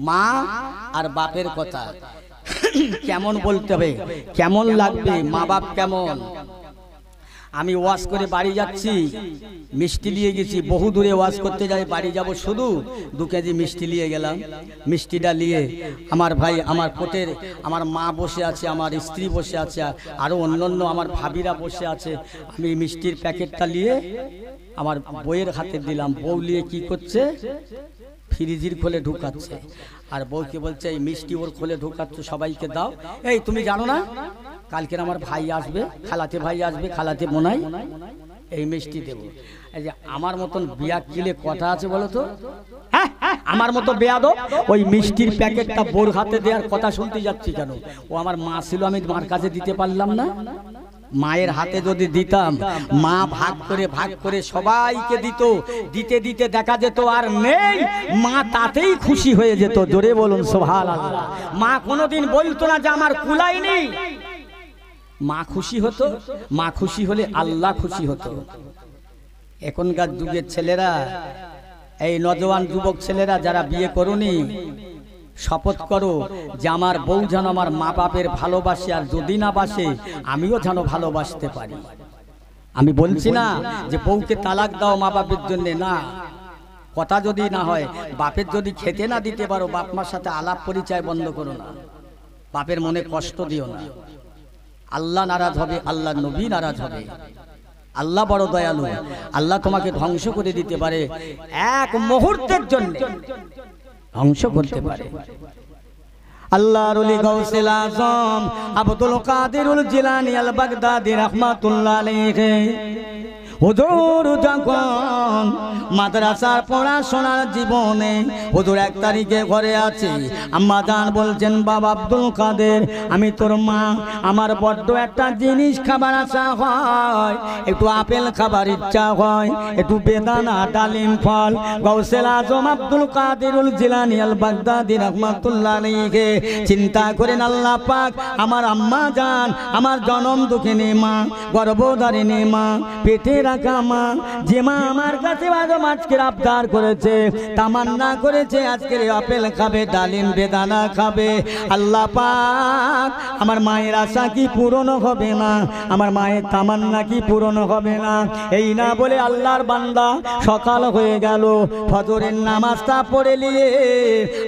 মা আর বাপের কথা কেমন বলতে হবে, কেমন লাগবে, মা বাপ কেমন। আমি ওয়াজ করে বাড়ি যাচ্ছি, মিষ্টি নিয়ে গেছি, বহু দূরে ওয়াজ করতে যাই, বাড়ি যাব শুধু 2 কেজি মিষ্টি নিয়ে গেলাম। মিষ্টিটা নিয়ে আমার ভাই, আমার কোটের আমার মা বসে আছে, আমার স্ত্রী বসে আছে, আরও অন্যান্য আমার ভাবিরা বসে আছে। আমি মিষ্টির প্যাকেটটা নিয়ে আমার বউয়ের হাতে দিলাম। বউ নিয়ে কি করছে, ফ্রিজির খোলে ঢুকাচ্ছে। আর বউকে বলছে এই মিষ্টি ওর খোলে ঢুকাচ্ছে, সবাইকে দাও। এই তুমি জানো না কালকের আমার ভাই আসবে, খালাতে ভাই আসবে, খালাতে বোনাই, এই মিষ্টি দেব। এই যে আমার মতন বিয়া কিলে কথা আছে বলো তো? আমার মতো বেয়াদব ওই মিষ্টির প্যাকেটটা বোর হাতে দেওয়ার কথা শুনতে যাচ্ছি কেন? ও আমার মা ছিল, আমি মার কাছে দিতে পারলাম না। মায়ের হাতে যদি দিতাম, মা ভাগ করে সবাইকে দিত, দিতে দিতে দেখা যেত আর নেই, মা তাতেই খুশি হয়ে যেত। জোরে বলুন সুবহানাল্লাহ। মা কোনোদিন বলতো না যে আমার কুলাই নেই, মা খুশি হতো। মা খুশি হলে আল্লাহ খুশি হতো। এখনকার যুগের ছেলেরা, এই নজওয়ান যুবক ছেলেরা যারা বিয়ে করোনি, শপথ করো যে আমার বউ যেন আমার মা বাপের ভালোবাসে, আর যদি না বাসে আমিও যেন ভালোবাসতে পারি। আমি বলছি না যে বউকে তালাক দাও মা বাপের জন্য, না। কথা যদি না হয়, বাপের যদি খেতে না দিতে পারো, বাপ মার সাথে আলাপ পরিচয় বন্ধ করো না, বাপের মনে কষ্ট দিও না। আল্লাহ নারাজ হবে, আল্লাহ নবী নারাজ হবে। আল্লাহ বড় দয়ালু, আল্লাহ তোমাকে ধ্বংস করে দিতে পারে, এক মুহূর্তের জন্য ধ্বংস করতে পারে। আল্লাহর ওলি গাউসুল আজম আব্দুল কাদিরুল জিলানী আল বাগদাদী রাহমাতুল্লাহ আলাইহি হুজুর যখন মাদ্রাসার পড়াশোনার জীবনে হুজুর 1 তারিখে ঘরে আছে, আম্মা জান বলছেন বাবা আব্দুল কাদের, আমি তোর মা, আমার বড্ড একটা জিনিস খাবার আশা হয়, একটু আপেল খাবার ইচ্ছা হয়, একটু বেদানা ডালিম ফল। গাউসুল আজম আব্দুল কাদিরুল জিলানী আল বাগদাদী রাহমাতুল্লাহ আলাইহি চিন্তা করেন, আল্লাহ পাক আমার আম্মা জান, আমার জনম দুঃখিনী মা, গর্ভধারিণী মা, পেটে রাখা মা, যে মা আমার কাছে আজকের আবদার করেছে, তামান্না করেছে আজকের আপেল খাবে, ডালিম বেদানা খাবে, আল্লাহ পাক আমার মায়ের আশা কি পূরণ হবে না? আমার মায়ের তামান্না কি পূরণ হবে না? এই না বলে আল্লাহর বান্দা সকাল হয়ে গেল, ফজরের নামাজটা পড়ে নিয়ে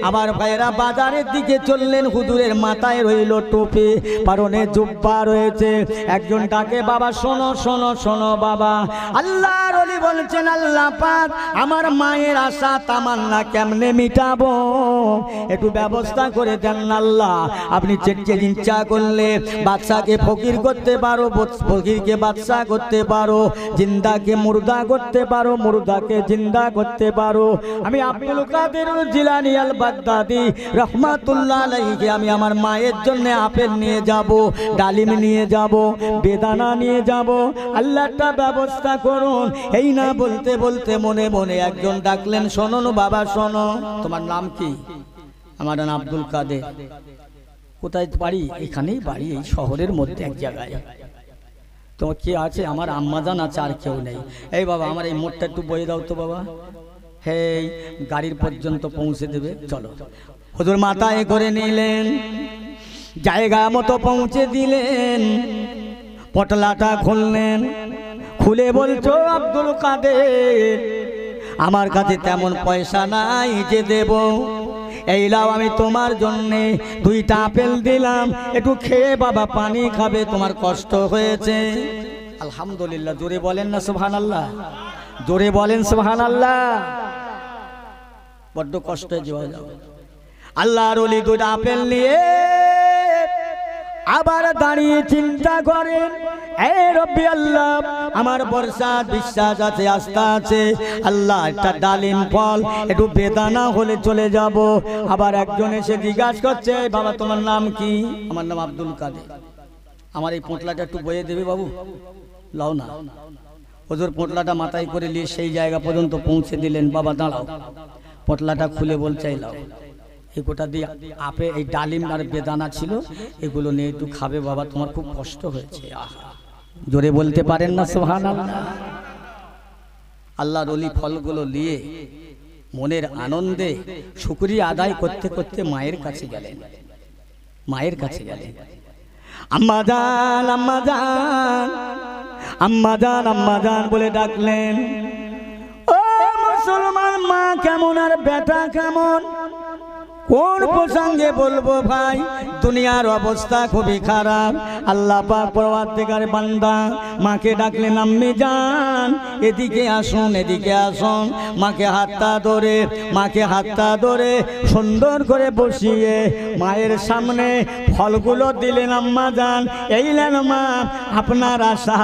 আবার ভাইরা বাজারের দিকে চললেন। হুজুরের মাথায় রইল টুপি, পরনে জুব্বা রয়েছে। একজন ডাকে, বাবা শোনো শোনো শোনো বাবা, আল্লাহর ওলি বলছেন আল্লাহ পাক আমার মায়ের আশা তামান্না কেমনে মিটাবো, একটু ব্যবস্থা করে দেন আল্লাহ। আপনি ইচ্ছা করলে বাদশাকে ফকির করতে পারো, ফকিরকে বাদশা করতে পারো, জিন্দাকে মুর্দা করতে পারো, মুর্দাকে জিন্দা করতে পারো। আমি আব্দুল কাদের জিলানী আল বাগদাদী রাহমাতুল্লাহ আলাইহি আমি আমার মায়ের জন্য আপেল নিয়ে যাব, ডালিম নিয়ে যাব, বেদানা নিয়ে যাব, আল্লাহটা ব্যবস্থা করুন। এই না বলতে বলতে মনে মনে একজন ডাকলেন, শোনো বাবা শোনো, তোমার নাম কি? আমার নাম আব্দুল কাদের। কোথায় বাড়ি? এখানেই বাড়ি, এই শহরের মধ্যে এক জায়গায়। তোমার কি আছে? আমার আম্মাজান আছে, আর কেউ নেই। এই বাবা আমার এই মোটটা একটু বয়ে দাও তো বাবা। হেই গাড়ির পর্যন্ত পৌঁছে দেবে, চলো। হুজুর মাথায় করে নিলেন, জায়গা মতো পৌঁছে দিলেন, পটলাটা খুললেন, খুলে বলছো আব্দুল কাদের আমার কাছে তেমন পয়সা নাই যে দেব, এই লাও আমি তোমার জন্যে 2টা আপেল দিলাম, একটু খেয়ে বাবা পানি খাবে, তোমার কষ্ট হয়েছে। আলহামদুলিল্লাহ, জোরে বলেন না সুবহানাল্লাহ, জোরে বলেন সুবহানাল্লাহ। বড্ড কষ্ট যাওয়া যাবে। আল্লাহর ওলি 2টা আপেল নিয়ে আবার দাঁড়িয়ে চিন্তা করেন, এ রব্বি আল্লাহ আমার বর্ষা বিশ্বাস আছে, আস্থা আছে, আল্লাহ একটা ডালিম ফল একটু বেদানা হলে চলে যাব। আবার একজন এসে জিজ্ঞাসা করছে, বাবা তোমার নাম কি? আমার নাম আব্দুল কাদের। আমার এই পোটলাটা একটু বয়ে দেবে বাবু, লাও না। হুজুর পোটলাটা মাথায় করে নিয়ে সেই জায়গা পর্যন্ত পৌঁছে দিলেন। বাবা দাঁড়াও, পোটলাটা খুলে বলছে লাও, এই গোটা দিয়ে আপে এই ডালিম আর বেদানা ছিল, এগুলো নিয়ে একটু খাবে বাবা, তোমার খুব কষ্ট হয়েছে। জোরে বলতে পারেন না সুবহানাল্লাহ। আল্লাহর ওলি ফলগুলো নিয়ে মনের আনন্দে শুকরিয়া আদায় করতে করতে মায়ের কাছে গেলেন, মায়ের কাছে গেলেন। আম্মা জান, আম্মা জান, আম্মা জান, আম্মা জান বলে ডাকলেন। ও মুসলমান মা কেমন আর বেটা কেমন? কোন প্রসঙ্গে বলবো ভাই? দুনিয়ার অবস্থা খুবই খারাপ। আল্লাহ পাক পরওয়ারদিগার বান্দা মাকে ডাকলেন, আম্মি জান এদিকে আসুন, এদিকে আসুন। মাকে হাতটা ধরে, মাকে হাতটা ধরে সুন্দর করে বসিয়ে মায়ের সামনে ফলগুলো দিলেন। আম্মা জান এই নেন মা, আপনার আশা,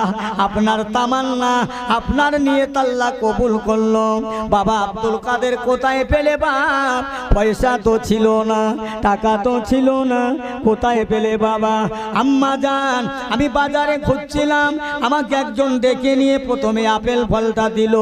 আপনার তামান্না, আপনার নিয়ত আল্লাহ কবুল করলো। বাবা আব্দুল কাদের কোথায় পেলে বাপ? পয়সা তো ছিল না, টাকা তো ছিল না, কোথায় পেলে বাবা? আম্মা জান আমি বাজারে খুঁজছিলাম, আমাকে একজন ডেকে নিয়ে প্রথমে আপেল ফলটা দিল,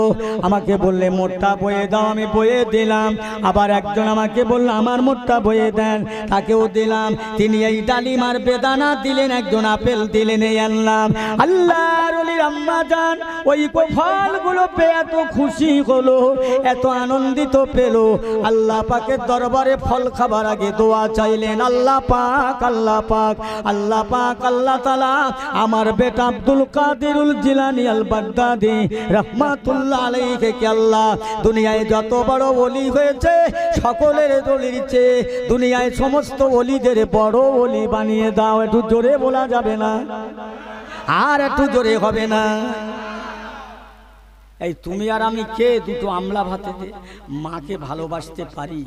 আমাকে বললে মোটটা বয়ে দাও, আমি বয়ে দিলাম। আবার একজন আমাকে বললো আমার মোটটা বয়ে দেন, তাকেও দিলাম। তিনি এই ডালিম আর বেদানা দিলেন, একজন আপেল দিলেন, এই আনলাম। আল্লাহর ওলির আম্মা জান ওই ফলগুলো পেয়ে এত খুশি হলো, এত আনন্দিত পেল। আল্লাহ পাকের দরবারে ফল খাবার আগে দোয়া চাইলেন, আল্লাহ পাক, আল্লাহ পাক, আল্লাহ পাক, আল্লাহ তাআলা আমার বেটা আব্দুল কাদিরুল জিলানী আল বাগদাদি রাহমাতুল্লাহ আলাইহি কে আল্লাহ দুনিয়ায় যত বড় ওলি হয়েছে সকলের ওলির চেয়ে দুনিয়ায় সমস্ত ওলিদের বড় ওলি বানিয়ে দাও। একটু জোরে বলা যাবে না? আর একটু জোরে হবে না? এই তুমি আর আমি কে 2টো আমলা ভাতে মাকে ভালোবাসতে পারি?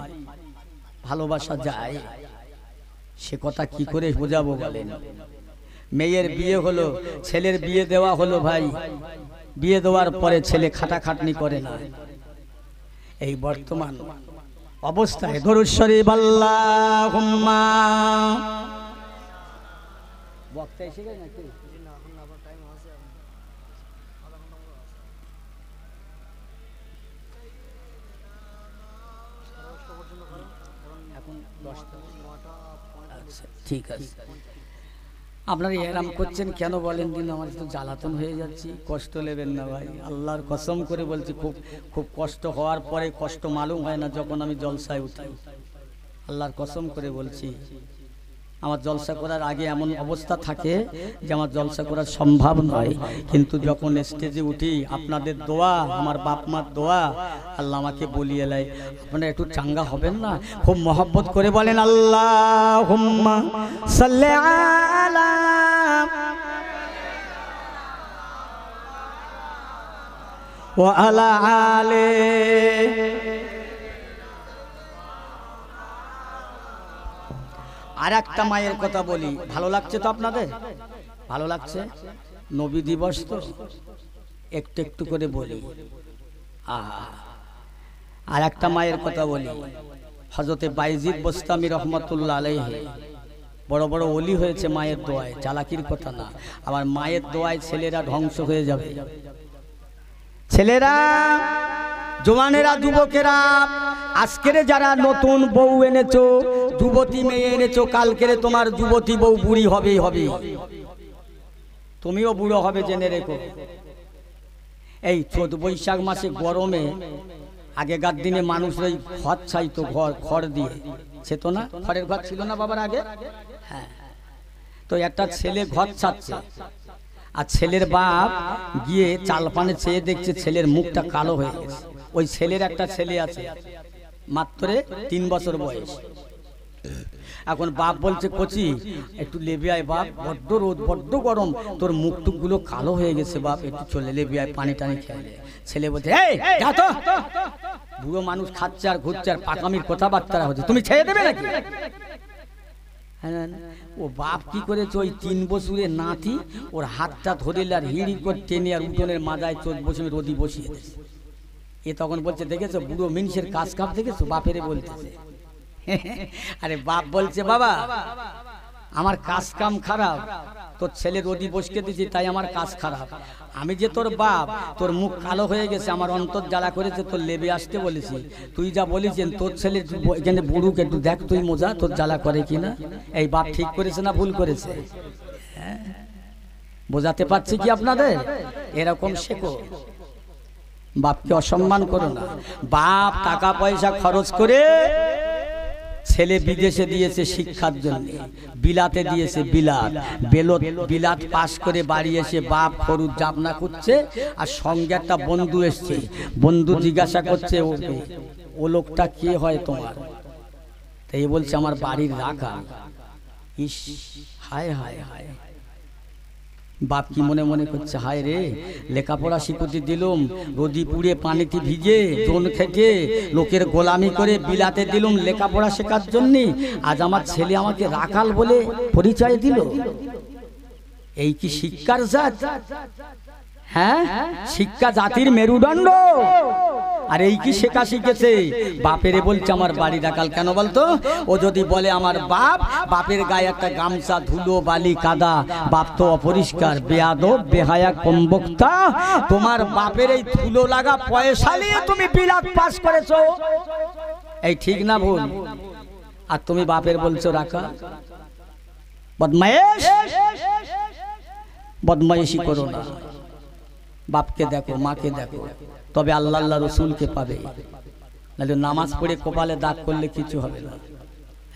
ভালোবাসা যায়? সে কথা কি করে বোঝাবো বলেন? মেয়ের বিয়ে হলো, ছেলের বিয়ে দেওয়া হলো ভাই, বিয়ে দেওয়ার পরে ছেলে খাটাখাটনি করে না। এই বর্তমান অবস্থায় দরুদ শরীফ আল্লাহুম্মা বক্তা এসে গেছে নাকি? ঠিক আছে, আপনারা এরাম করছেন কেন বলেন দিন? আমার একটু জ্বালাতন হয়ে যাচ্ছি, কষ্ট নেবেন না ভাই, আল্লাহর কসম করে বলছি। খুব খুব কষ্ট হওয়ার পরে কষ্ট মালুম হয় না যখন আমি জলসায় উঠি, আল্লাহর কসম করে বলছি। আমার জলসা করার আগে এমন অবস্থা থাকে যে আমার জলসা করা সম্ভব নয়, কিন্তু যখন স্টেজে উঠি আপনাদের দোয়া, আমার বাপ মার দোয়া, আল্লাহ আমাকে বলিয়ে দেয়। আপনারা একটু চাঙ্গা হবেন না? খুব মহব্বত করে বলেন আল্লাহুম্মা সাল্লি আলা ওয়া আলা আলি। আর একটা মায়ের কথা বলি, ভালো লাগছে তো আপনাদের? ভালো লাগছে? নবী দিবস তো একটু একটু করে বলি। আর একটা মায়ের কথা বলি, হযরতে বাইজিদ বোস্তামি রহমাতুল্লাহ আলাইহি বড় বড় ওলি হয়েছে মায়ের দোয়ায়, চালাকির কথা না। আবার মায়ের দোয়ায় ছেলেরা ধ্বংস হয়ে যাবে। ছেলেরা, জওয়ানেরা, যুবকেরা, আজকের যারা নতুন বউ এনেছো, যুবতী মেয়ে এনেছো, কালকের তোমার যুবতী বউ বুড়ি হবেই হবে। তুমিও বুড়ো হবে জেনে রেখো। এই চোদ্দ বৈশাখ মাসে গরমে আগেকার দিনে মানুষ ওই ঘর ছাইতো, খড় দিয়ে, সে তো না খড়ের ঘর ছিল না বাবার আগে? হ্যাঁ, তো একটা ছেলে ঘর ছাড়ছে, আর ছেলের বাপ গিয়ে চাল পানে চেয়ে দেখছে ছেলের মুখটা কালো হয়ে গেছে। ওই ছেলের একটা ছেলে আছে মাত্র 3 বছর বয়স। এখন বাপ বলছে, কচি একটু লেবে আয় বাপ, বড্ড রোদ, বড্ড গরম, তোর মুখ টুকগুলো কালো হয়ে গেছে বাপ, একটু চলে লেবে আয়, পানি টানি খেয়ে। ছেলে বলছে, এই যা তো, বুড়ো মানুষ খাচ্ছে আর ঘুরছে আর পাকামির কথাবার্তা হচ্ছে, তুমি ছেড়ে দেবে নাকি? ও বাপ কি করেছে, ওই 3 বছরের নাতি ওর হাতটা ধরে আর হিড়ি করে টেনে আর উঠোনের মাথায় 14 বছর রোদি বসিয়ে দিয়েছে। এ তখন বলছে, দেখেছো বুড়ো মিনসের কাজ কাপ দেখেছো? বাপেরে বলতেছে। আরে বাপ বলছে, বাবা আমার কাজ কাম খারাপ, তোর ছেলে রোদি বসকে দিয়েছি তাই আমার কাজ খারাপ। আমি যে তোর বাপ, তোর মুখ কালো হয়ে গেছে, আমার অন্তর জ্বালা করেছে, তোর লেবে আসতে বলেছি। তুই যা বলেছেন তোর ছেলে এখানে বুড়ুকে একটু দেখ তুই মজা, তোর জ্বালা করে কিনা। এই বাপ ঠিক করেছে না ভুল করেছে? বোঝাতে পারছি কি আপনাদের? এরকম শেখো, বাপকে অসম্মান করো না। বাপ টাকা পয়সা খরচ করে ছেলে বিদেশে দিয়েছে শিক্ষার জন্য, বিলাতে দিয়েছে, বিলাত পাশ করে বাড়ি এসে বাপ খরুর জাপনা করছে, আর সঙ্গে একটা বন্ধু এসছে। বন্ধু জিজ্ঞাসা করছে ওকে, ও লোকটা কে হয় তোমার? তাই বলছে আমার বাড়ির রাখা। ইস, হায় হায় হায়। বাপ কি মনে মনে করছে, হায় রে, লেখাপড়া শিখতে দিলুম, রোদি পুড়ে পানিতে ভিজে জোন খেটে লোকের গোলামি করে বিলাতে দিলুম লেখাপড়া শেখার জন্য, আজ আমার ছেলে আমাকে রাখাল বলে পরিচয় দিল। এই কি শিক্ষার জাত? হ্যাঁ, শিক্ষা জাতির মেরুদণ্ড। আর এই কি শেখা শিখেছে? বাপেরে বলছে আমার বাড়ি রাখাল। কেন বলতো? ও যদি বলে আমার বাপ, বাপের গায়ে একটা গামছা, ধুলো বালি কাদা, বাপ তো অপরিষ্কার, বেয়াদব বেহায়া কমবক্তা, তোমার বাপের এই ধুলো লাগা পয়সা নিয়ে তুমি বিলাত পাস করেছো, এই ঠিক না ভুল? আর তুমি বাপের বলছো রাখা। বদমাইশ, বদমাইশি করো না। বাপকে দেখো, মাকে দেখো, তবে আল্লাহ আল্লাহ রসুলকে পাবে। নাহলে নামাজ পড়ে কপালে দাগ করলে কিছু হবে না।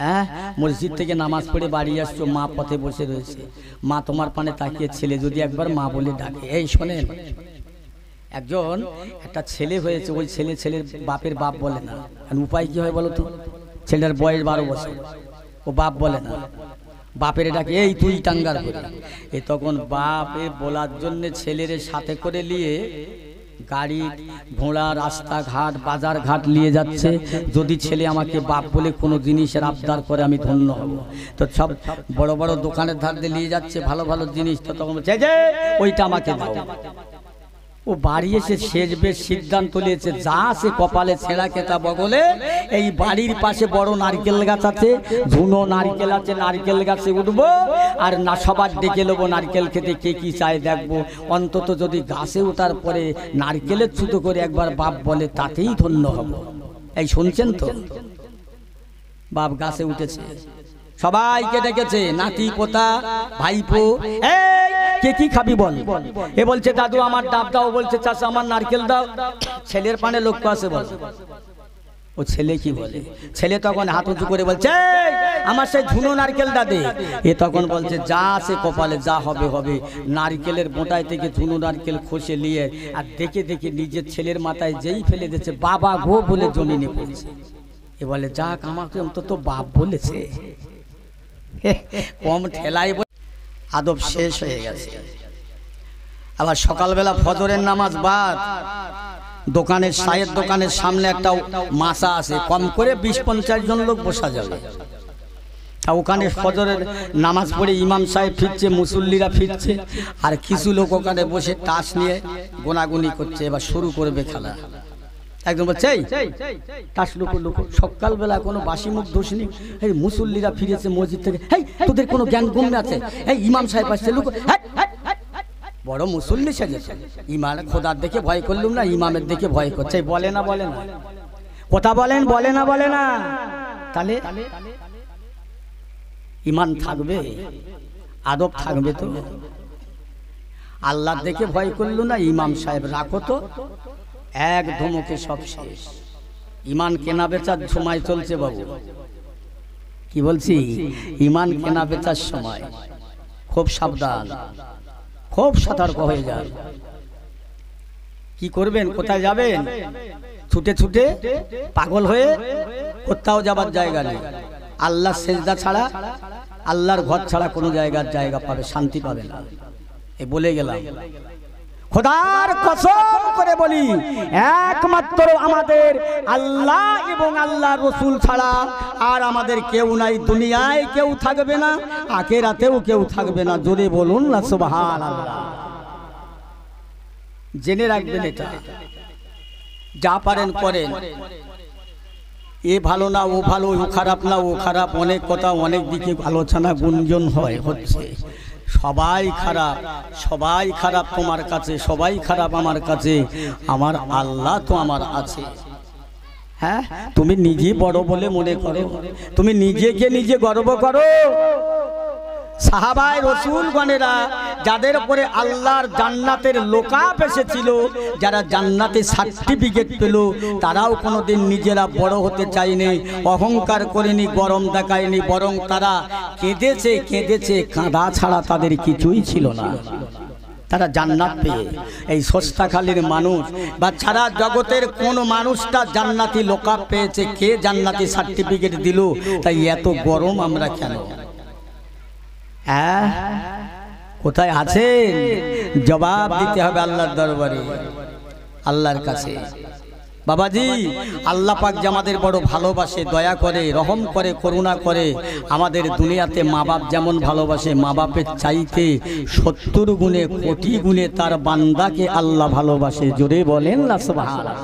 হ্যাঁ, মসজিদ থেকে নামাজ পড়ে বাড়ি আসছো, মা পথে বসে রয়েছে, মা তোমার পানে তাকিয়ে ছেলে যদি একবার মা বলে ডাকে। এই শোনেন, একজন একটা ছেলে হয়েছে, ওই ছেলের বাপের বাপ বলে না। উপায় কি হয় বলো তো? ছেলেটার বয়স 12 বছর, ও বাপ বলে না, বাপের ডাকে এই তুই টাঙ্গার করে। এ তখন বাপে বলার জন্য ছেলের সাথে করে নিয়ে গাড়ি ঘোড়া রাস্তাঘাট বাজার ঘাট নিয়ে যাচ্ছে। যদি ছেলে আমাকে বাপ বলে কোনো জিনিসের আবদার করে আমি ধন্য হব। তো সব বড় বড় দোকানের ধার দিয়ে নিয়ে যাচ্ছে ভালো ভালো জিনিস, তো তখন বলছে যে ওইটা আমাকে দাও। ও বাড়ি এসে শেষবেশ সিদ্ধান্ত নিয়েছে, যা সে কপালে ছেঁড়া খেতা বগলে, এই বাড়ির পাশে বড় নারকেল গাছ আছে, ঝুনো নারকেল আছে, নারকেল গাছে উঠবো আর না সবার ডেকে নেবো নারকেল খেতে, কে কি চায় দেখবো। অন্তত যদি গাছে ওঠার পরে নারকেলের ছুতো করে একবার বাপ বলে তাতেই ধন্য হব। এই শুনছেন তো? বাপ গাছে উঠেছে, সবাইকে ডেকেছে, নাতি পোতা ভাইপো, কে কি খাবি বল। এ বলছে দাদু আমার ডাব দাও, বলছে চাচা আমার নারকেল দাও। ছেলের পানে লক্ষ্য আছে বল। ও ছেলে কি বলে? ছেলে তখন হাত উঁচু করে বলছে আমার সেই ঝুনো নারকেলটা দে। এ তখন বলছে যা আছে কপালে, যা হবে হবে। নারকেলের বোঁটায় থেকে ঝুনো নারকেল খসে নিয়ে আর দেখে দেখে নিজের ছেলের মাথায় যেই ফেলে দিচ্ছে, বাবা গো বলে জমিনে পড়েছে। এ বলে যাক, আমাকে অন্তত বাপ বলেছে। কম ঠেলাই আদব শেষ হয়ে গেছে। আবার সকালবেলা ফজরের নামাজ বাদ, দোকানের সাহেব দোকানের সামনে একটা মাসা আছে, কম করে 20-50 জন লোক বসা যাবে। তা ওখানে ফজরের নামাজ পড়ে ইমাম সাহেব ফিরছে, মুসল্লিরা ফিরছে, আর কিছু লোক ওখানে বসে তাস নিয়ে গোনাগুনি করছে। এবার শুরু করবে খেলা। একদম বলছে তাস লুকো লুকো। সকালবেলা কোনো বাসি মুখ দোষ নেই। এই মুসল্লিরা ফিরেছে মসজিদ থেকে, এই তোদের কোনো জ্ঞান কমে আছে? এই ইমাম সাহেব আসছে, লুকো। বড় মুসল্লি সেজেছে, ইমাম খোদার দেখে ভয় করলুম না, ইমামের দেখে ভয় করছে। বলে না বলে না, কথা বলেন, বলে না বলে না। তাহলে ইমান থাকবে, আদব থাকবে তো। আল্লাহ দেখে ভয় করলো না, ইমাম সাহেব রাখো তো, এক ধমকে সব শেষ। ইমান কেনা বেচার সময় চলছে বাবু, কি বলছি, ইমান কেনা বেচার সময়, খুব সাবধান, খুব সতর্ক হয়ে যান। কি করবেন, কোথায় যাবেন, ছুটে ছুটে পাগল হয়ে কোথাও যাবার জায়গা নেই। আল্লাহ সেজদা ছাড়া, আল্লাহর ঘর ছাড়া কোনো জায়গা পাবে, শান্তি পাবে না। এ বলে গেলাম, খোদার কসম করে বলি, একমাত্র আমাদের আল্লাহ এবং আল্লাহ রসুল ছাড়া আর আমাদের কেউ নাই। দুনিয়ায় কেউ থাকবে না, আখিরাতেও কেউ থাকবে না। জোরে বলুন না সুবহানাল্লাহ। জেনে রাখবেন এটা, যা পারেন করেন। এ ভালো না, ও ভালো, ও খারাপ না, ও খারাপ, অনেক কথা, অনেক দিকে আলোচনা গুঞ্জন হচ্ছে। সবাই খারাপ, সবাই খারাপ তোমার কাছে, সবাই খারাপ আমার কাছে, আমার আল্লাহ তো আমার আছে। হ্যাঁ, তুমি নিজে বড় বলে মনে করো, তুমি নিজেকে নিজে গর্ব করো। সাহাবায়ে রাসূলগণেরা যাদের উপরে আল্লাহর জান্নাতের লোকাপ এসেছিল, যারা জান্নাতে সার্টিফিকেট পেল, তারাও কোনোদিন নিজেরা বড় হতে চায়নি, অহংকার করেনি, গরম দেখায়নি, বরং তারা কেঁদেছে, কাঁদা ছাড়া তাদের কিছুই ছিল না। তারা জান্নাত পেয়ে, এই সস্তাখালীর মানুষ বা সারা জগতের কোন মানুষটা জান্নাতি লোকাপ পেয়েছে? কে জান্নাতি সার্টিফিকেট দিল? তাই এত গরম আমরা কেন? কোথায় আছেন? জবাব দিতে হবে আল্লাহর দরবারে, আল্লাহর কাছে। বাবাজি, আল্লাহ পাক যে আমাদের বড় ভালোবাসে, দয়া করে, রহম করে, করুণা করে। আমাদের দুনিয়াতে মা বাপ যেমন ভালোবাসে, মা বাপের চাইতে 70 গুণে, কোটি গুণে তার বান্দাকে আল্লাহ ভালোবাসে। জোরে বলেন না সুবহানাল্লাহ।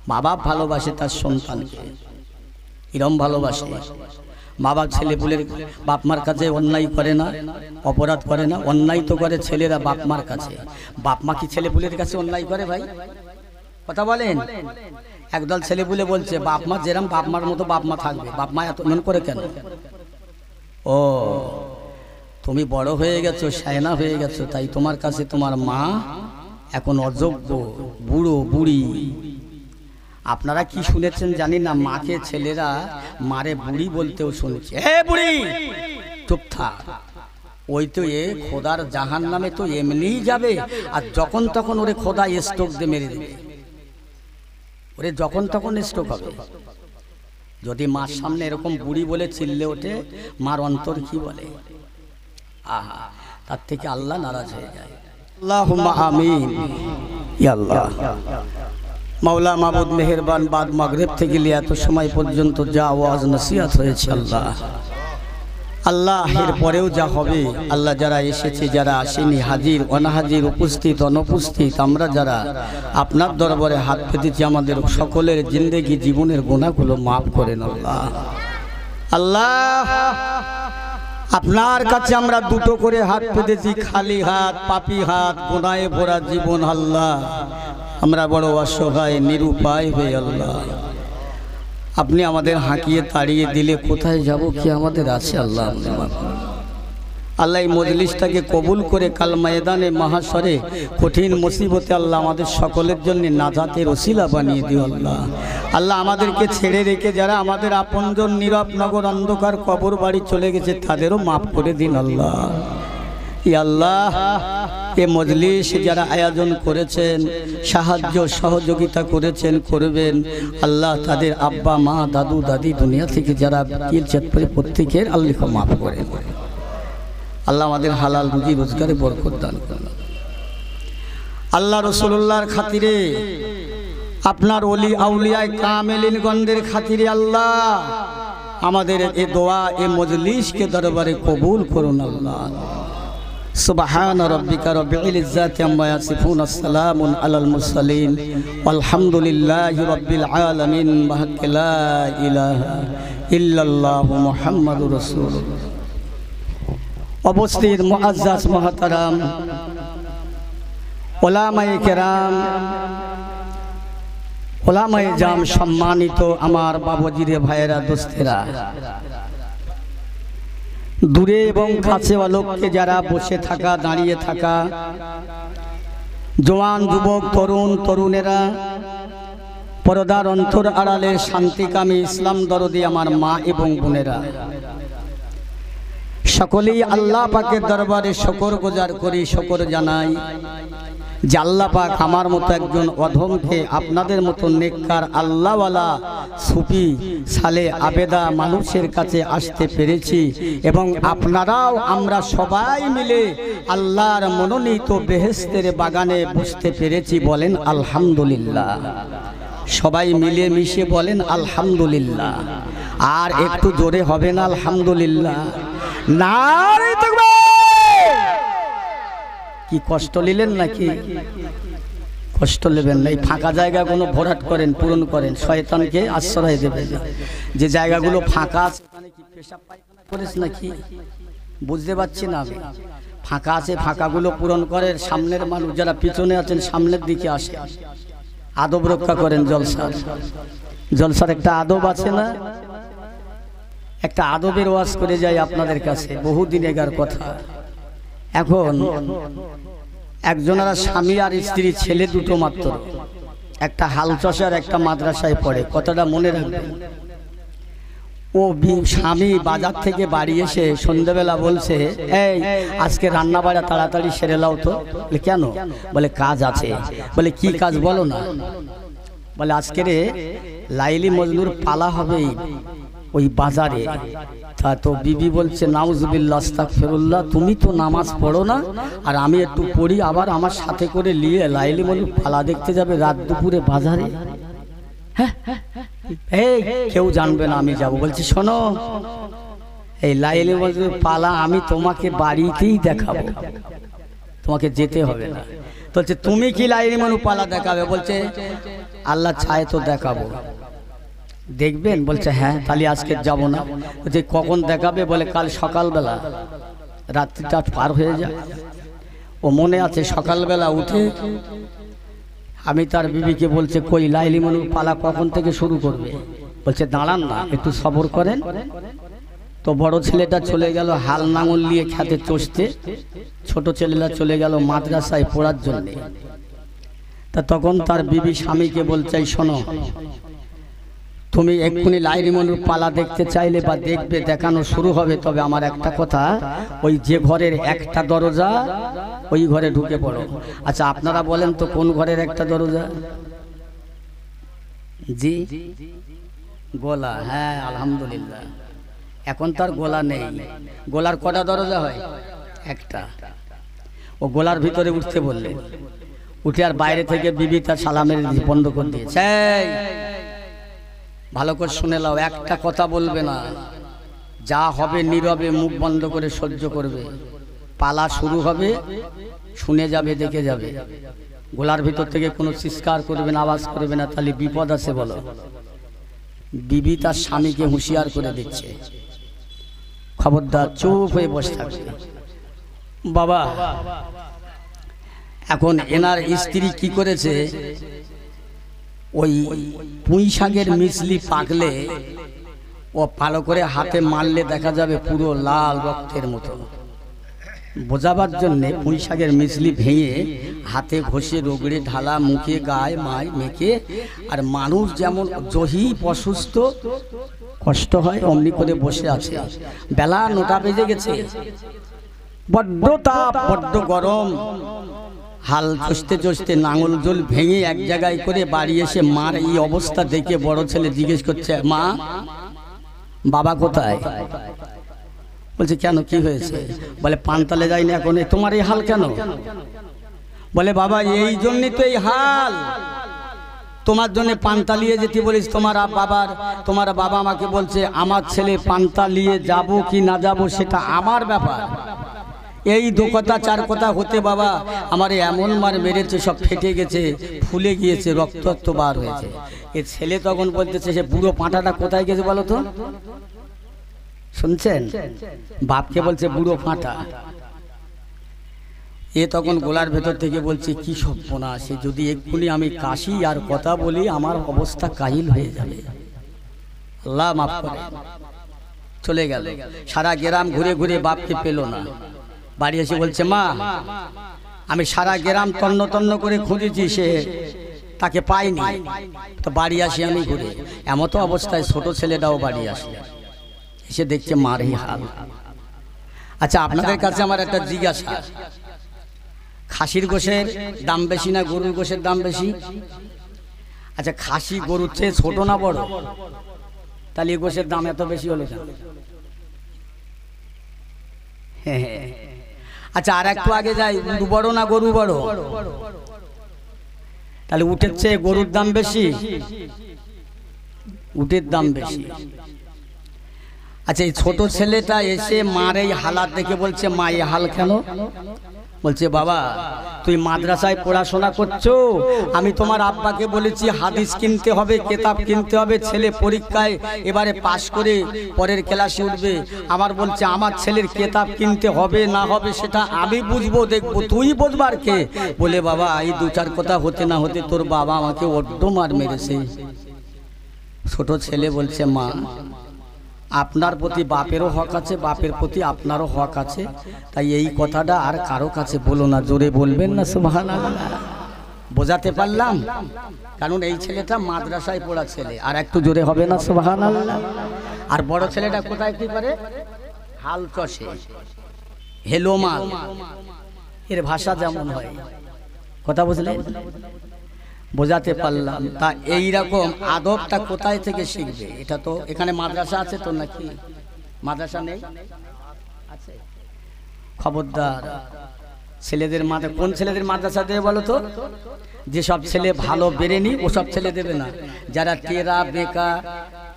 মা বাপ ভালোবাসে তার সন্তানকে, এরম ভালোবাসে। মা বাপ ছেলেপুলের বাপ মার কাছে অন্যায় করে না, অপরাধ করে না। অন্যায় তো করে ছেলেরা বাপ মার কাছে, বাপ মা কি ছেলেপুলের কাছে অন্যায় করে? ভাই কথা বলেন। একদল ছেলেপুলে বলছে বাপ মা যেরম, বাপ মার মতো বাপ মা থাকবে। বাপ মা এত মন করে কেন? ও, তুমি বড় হয়ে গেছো, শায়না হয়ে গেছো, তাই তোমার কাছে তোমার মা এখন অযোগ্য, বুড়ো বুড়ি। আপনারা কি শুনেছেন জানি না, মাকে ছেলেরা মারে বুড়ি বলতেও শুনেছে। হে বুড়ি, চুপ থাক, ওই তো এ খোদার জাহান নামে তো এমনিই যাবে, আর যখন তখন ওরে খোদা স্ট্রোক দিয়ে মেরে দেবে, ওরে যখন তখন স্ট্রোক হবে। যদি মার সামনে এরকম বুড়ি বলে চিল্লে ওঠে, মার অন্তর কি বলে? আহা, তার থেকে আল্লাহ নারাজ হয়ে যায়। আল্লাহুম্মা আমিন। ইয়া আল্লাহ, মাওলা মাবুদ মেহেরবান, বাদ মাগরিব থেকে লিয়ে এত সময় পর্যন্ত যা ওয়াজ নসিহত হয়েছে আল্লাহ, আল্লাহ এর পরেও যা হবে আল্লাহ, যারা এসেছে, যারা আসেনি, হাজির অনাহাজির, উপস্থিত অনুপস্থিত, আমরা যারা আপনার দরবারে হাত পেতেছি, আমাদের সকলের জিন্দেগি জীবনের গুনাহগুলো মাফ করেন আল্লাহ। আল্লাহ, আপনার কাছে আমরা দুটো করে হাত পেতেছি, খালি হাত, পাপী হাত, গুনাহে ভরা জীবন। আল্লাহ, আমরা বড় অসহায়, নিরুপায় হয়ে আল্লাহ, আপনি আমাদের হাঁকিয়ে তাড়িয়ে দিলে কোথায় যাব, কি আমাদের আছে? আল্লাহ, আল্লাহ এই মজলিসটাকে কবুল করে কাল ময়দানে মাহাশরে কঠিন মুসিবতে আল্লাহ আমাদের সকলের জন্য নাজাতের ওসিলা বানিয়ে দিও আল্লাহ। আল্লাহ, আমাদেরকে ছেড়ে রেখে যারা আমাদের আপনজন নীরব নগর অন্ধকার কবর বাড়ি চলে গেছে, তাদেরও মাফ করে দিন আল্লাহ। ইয়া আল্লাহ, এ মজলিস যারা আয়োজন করেছেন, সাহায্য সহযোগিতা করেছেন, করবেন আল্লাহ, তাদের আব্বা মা দাদু দাদি দুনিয়া থেকে যারা প্রত্যেকের আল্লাহ মাফ করেন আল্লাহ। আমাদের হালাল রুজি রোজগারে বরকত দান করেন আল্লাহ। রাসূলুল্লাহর খাতিরে, আপনার ওলি আউলিয়ায়ে কামেলিনগণদের খাতিরে আল্লাহ, আমাদের এই দোয়া, এই মজলিসকে দরবারে কবুল করুন আল্লাহ। সুবহান রাব্বিকা রাব্বিল ইজ্জাতি আম্মা ইয়াসিফুন, আসসালামুন আলাল মুরসালিন, আলহামদুলিল্লাহি রাব্বিল আলামিন, ওয়া লা ইলাহা ইল্লাল্লাহু মুহাম্মাদুর রাসূলুল্লাহ। উপস্থিত মুআজ্জাজ মুহতারাম, উলামায়ে কেরাম, উলামায়ে জাম, সম্মানিত আমার বাবাজিরে ভাইয়েরা, দোস্তেরা, দূরে এবং কাছে লোককে যারা বসে থাকা, দাঁড়িয়ে থাকা, জওয়ান যুবক, তরুণ তরুণেরা, পর্দার অন্তর আড়ালে শান্তিকামী ইসলাম দরদি আমার মা এবং বোনেরা, সকলেই আল্লাহ পাকের দরবারে শুকর গুজার করি, শুকর জানাই যে আল্লাহ পাক আমার মতো একজন অধমকে আপনাদের মতো নেককার আল্লাহওয়ালা সুফি সালে আবেদা মানুষের কাছে আসতে পেরেছি এবং আপনারাও আমরা সবাই মিলে আল্লাহর মনোনীত বেহেশতের বাগানে বসতে পেরেছি। বলেন আলহামদুলিল্লাহ। সবাই মিলে মিশে বলেন আলহামদুলিল্লাহ। আর একটু জোরে হবে না আলহামদুলিল্লাহ? নারে তাকবীর। কি কষ্ট নিলেন নাকি? কষ্ট নেবেন না। এই ফাঁকা জায়গাগুলো ভরাট করেন, পূরণ করেন, শয়তানকে আশ্রয় দেবে। যে জায়গাগুলো ফাঁকা আছে কি পেশাব পায়খানা করিস নাকি? বুঝতে পারছি না আমি। ফাঁকা আছে, ফাঁকাগুলো পূরণ করেন। সামনের মানুষ যারা পিছনে আছেন সামনের দিকে আসে, আদব রক্ষা করেন। জলসার একটা আদব আছে না? একটা আদবের ওয়াজ করে যাই আপনাদের কাছে, বহুদিন আগের কথা। এখন একজনেরা স্বামী আর স্ত্রী, ছেলে দুটো মাত্র, একটা হালচষার একটা মাদ্রাসায় পড়ে। কথাটা মনে রাখবেন। ও স্বামী বাজার থেকে বাড়ি এসে সন্ধ্যাবেলা বলছে, এই আজকে রান্না বাড়া তাড়াতাড়ি সেরে লাও তো। বলে কেন? বলে কাজ আছে। বলে কি কাজ বলো না? বলে আজকে রে লাইলি মজনুর পালা হবে ওই বাজারে। তা তো বিবি বলছে, নাউজুবিল্লাহ আস্তাগফিরুল্লাহ, তুমি তো নামাজ পড়ো না আর আমি একটু পড়ি, আবার আমার সাথে করে নিয়ে লাইলি মজনুর পালা দেখতে যাবে রাত দুপুরে বাজারে? হ্যাঁ, এই কেউ জানবে না, আমি যাব। বলছি শোনো, এই লাইলি মজনুর পালা আমি তোমাকে বাড়িতেই দেখাবো, তোমাকে যেতে হবে না। বলছে তুমি কি লাইলি মজনুর পালা দেখাবে? বলছে আল্লাহ চায় তো দেখাবো। দেখবেন? বলছে হ্যাঁ, তাহলে আজকে যাব না। যে কখন দেখাবে? বলে কাল সকালবেলা, রাত্রিটা পার হয়ে যায়। ও মনে আছে, সকালবেলা উঠে আমি তার বিবিকে বলছে, কই লাইলি মজনুর পালা কখন থেকে শুরু করবে? বলছে দাঁড়ান না, একটু সবর করেন। তো বড় ছেলেটা চলে গেল হাল নাঙল নিয়ে খেতে চষতে, ছোট ছেলেরা চলে গেল মাদ্রাসায় পড়ার জন্য। তা তখন তার বিবি স্বামীকে বলছে, শোনো, তুমি এক্ষুনি লাইলি মজনুর পালা দেখতে চাইলে বা দেখবে, দেখানো শুরু হবে, তবে আমার একটা কথা, ওই যে ঘরের একটা দরজা ওই ঘরে ঢুকে পড়ো। আচ্ছা আপনারা বলেন তো কোন ঘরের একটা দরজা? জি, গোলা। হ্যাঁ আলহামদুলিল্লাহ। এখন তার গোলা নেই। গোলার কটা দরজা হয়? একটা। ও গোলার ভিতরে উঠতে বললেন, উঠে আর বাইরে থেকে বিবি তার সালামের বন্ধ করে দিয়েছে। ভালো করে শুনে নাও, একটা কথা বলবে না, যা হবে নীরবে মুখ বন্ধ করে সহ্য করবে। পালা শুরু হবে, শুনে যাবে, দেখে যাবে। গোলার ভিতর থেকে কোনো চিৎকার করবে না, আওয়াজ করবে না, তাহলে বিপদ আছে বলো। বিবি তার স্বামীকে হুঁশিয়ার করে দিচ্ছে, খবরদার চুপ হয়ে বসে থাকবে। বাবা এখন এনার স্ত্রী কি করেছে, ওই পুঁই শাকের মিছলি পাকলে ও ভালো করে হাতে মারলে দেখা যাবে পুরো লাল রক্তের মতো। বোঝাবার জন্যে পুঁই শাকের মিছলি ভেঙে হাতে ঘষে রগড়ে ঢালা, মুখে গায়ে মায় মেখে। আর মানুষ যেমন জহিব অসুস্থ কষ্ট হয় অমনি করে বসে আছে। বেলা 9টা বেজে গেছে, বড্ড তাপ, বড্ড গরম। হাল চষতে চষতে নাঙল জল ভেঙে এক জায়গায় করে বাড়ি এসে মার এই অবস্থা দেখে বড় ছেলে জিজ্ঞেস করছে, মা বাবা কোথায়? বলছে কেন, কি হয়েছে? বলে পানতালে যায়নি এখন, তোমার এই হাল কেন? বলে বাবা এই জন্যই তো এই হাল, তোমার জন্য পান্তালিয়ে যেতে বলিস। তোমার বাবা আমাকে বলছে আমার ছেলে পান্তালিয়ে যাব কি না যাব সেটা আমার ব্যাপার। এই 2 কথা 4 কথা হতে বাবা আমার এমন মার মেরেছে, সব ফেটে গেছে, ফুলে গিয়েছে, রক্ত বার হয়েছে। এ ছেলে তখন বলতেছে, সে বুড়ো পাঁটাটা কোথায় গেছে বলো তো? শুনছেন? বাপকে বলছে বুড়ো পাঁটা। এ তখন গোলার ভেতর থেকে বলছে, কি সর্বনাশ, যদি এক্ষুনি আমি কাশি আর কথা বলি আমার অবস্থা কাহিল হয়ে যাবে, আল্লাহ মাফ করে। চলে গেল। সারা গ্রাম ঘুরে ঘুরে বাপকে পেল না। বাড়ি এসে বলছে, মা আমি সারা গ্রাম তন্ন তন্ন করে খুঁজেছি, সে তাকে পাইনি। তো বাড়ি আসি আমি ঘুরে, এমতো অবস্থায় ছোট ছেলেটাও বাড়ি আসে, এসে দেখছে মার এই হাল। আচ্ছা, আপনাদের কাছে আমার একটা জিজ্ঞাসা, খাসির গোশের দাম বেশি না গরুর গোশের দাম বেশি? আচ্ছা, খাসি গরুর চেয়ে ছোট না বড়? তাহলে এই গোশের দাম এত বেশি হলো কেন? আচ্ছা, আর একটু আগে যাই, উট বড় না গরু বড়? তাহলে উটের চেয়ে গরুর দাম বেশি, উটের দাম বেশি। আচ্ছা, এই ছোট ছেলেটা এসে মার এই হালাত দেখে বলছে, মা এই হাল কেন? বলছে, বাবা তুই মাদ্রাসায় পড়াশোনা করছো, আমি তোমার আব্বাকে বলেছি হাদিস কিনতে হবে, কিতাব কিনতে হবে, ছেলে পরীক্ষায় এবারে পাশ করে পরের ক্লাসে উঠবে। আমার বলছে আমার ছেলের কিতাব কিনতে হবে না হবে সেটা আমি বুঝবো, দেখবো, তুই বুঝবার কে? বলে, বাবা এই দু চার কথা হতে না হতে তোর বাবা আমাকে অড্ড মার মেরেছে। ছোট ছেলে বলছে, মা আপনার প্রতি বাপেরও হক আছে, বাপের প্রতি আপনারও হক আছে, তাই এই কথাটা আর কারো কাছে বলো না, জোরে বলবেন না সুবহানাল্লাহ। বোঝাতে পারলাম? কারণ এই ছেলেটা মাদ্রাসায় পড়া ছেলে, আর একটু জোরে হবে না সুবহানাল্লাহ? আর বড় ছেলেটা কোথায় কি করে? হাল চষে, হেলো মাল, এর ভাষা যেমন হয়। কথা বুঝলেন? বোঝাতে পারলাম? তা এইরকম আদবটা কোথায় থেকে শিখবে? এটা তো এখানে মাদ্রাসা আছে তো নাকি? মাদ্রাসা নেই? আছে। খবরদার, ছেলেদের মাদ্রাসা, কোন ছেলেদের মাদ্রাসা দেবে বলো তো? যেসব ছেলে ভালো বেরেনি ওসব ছেলে দেবে না। যারা টেরা বেকা,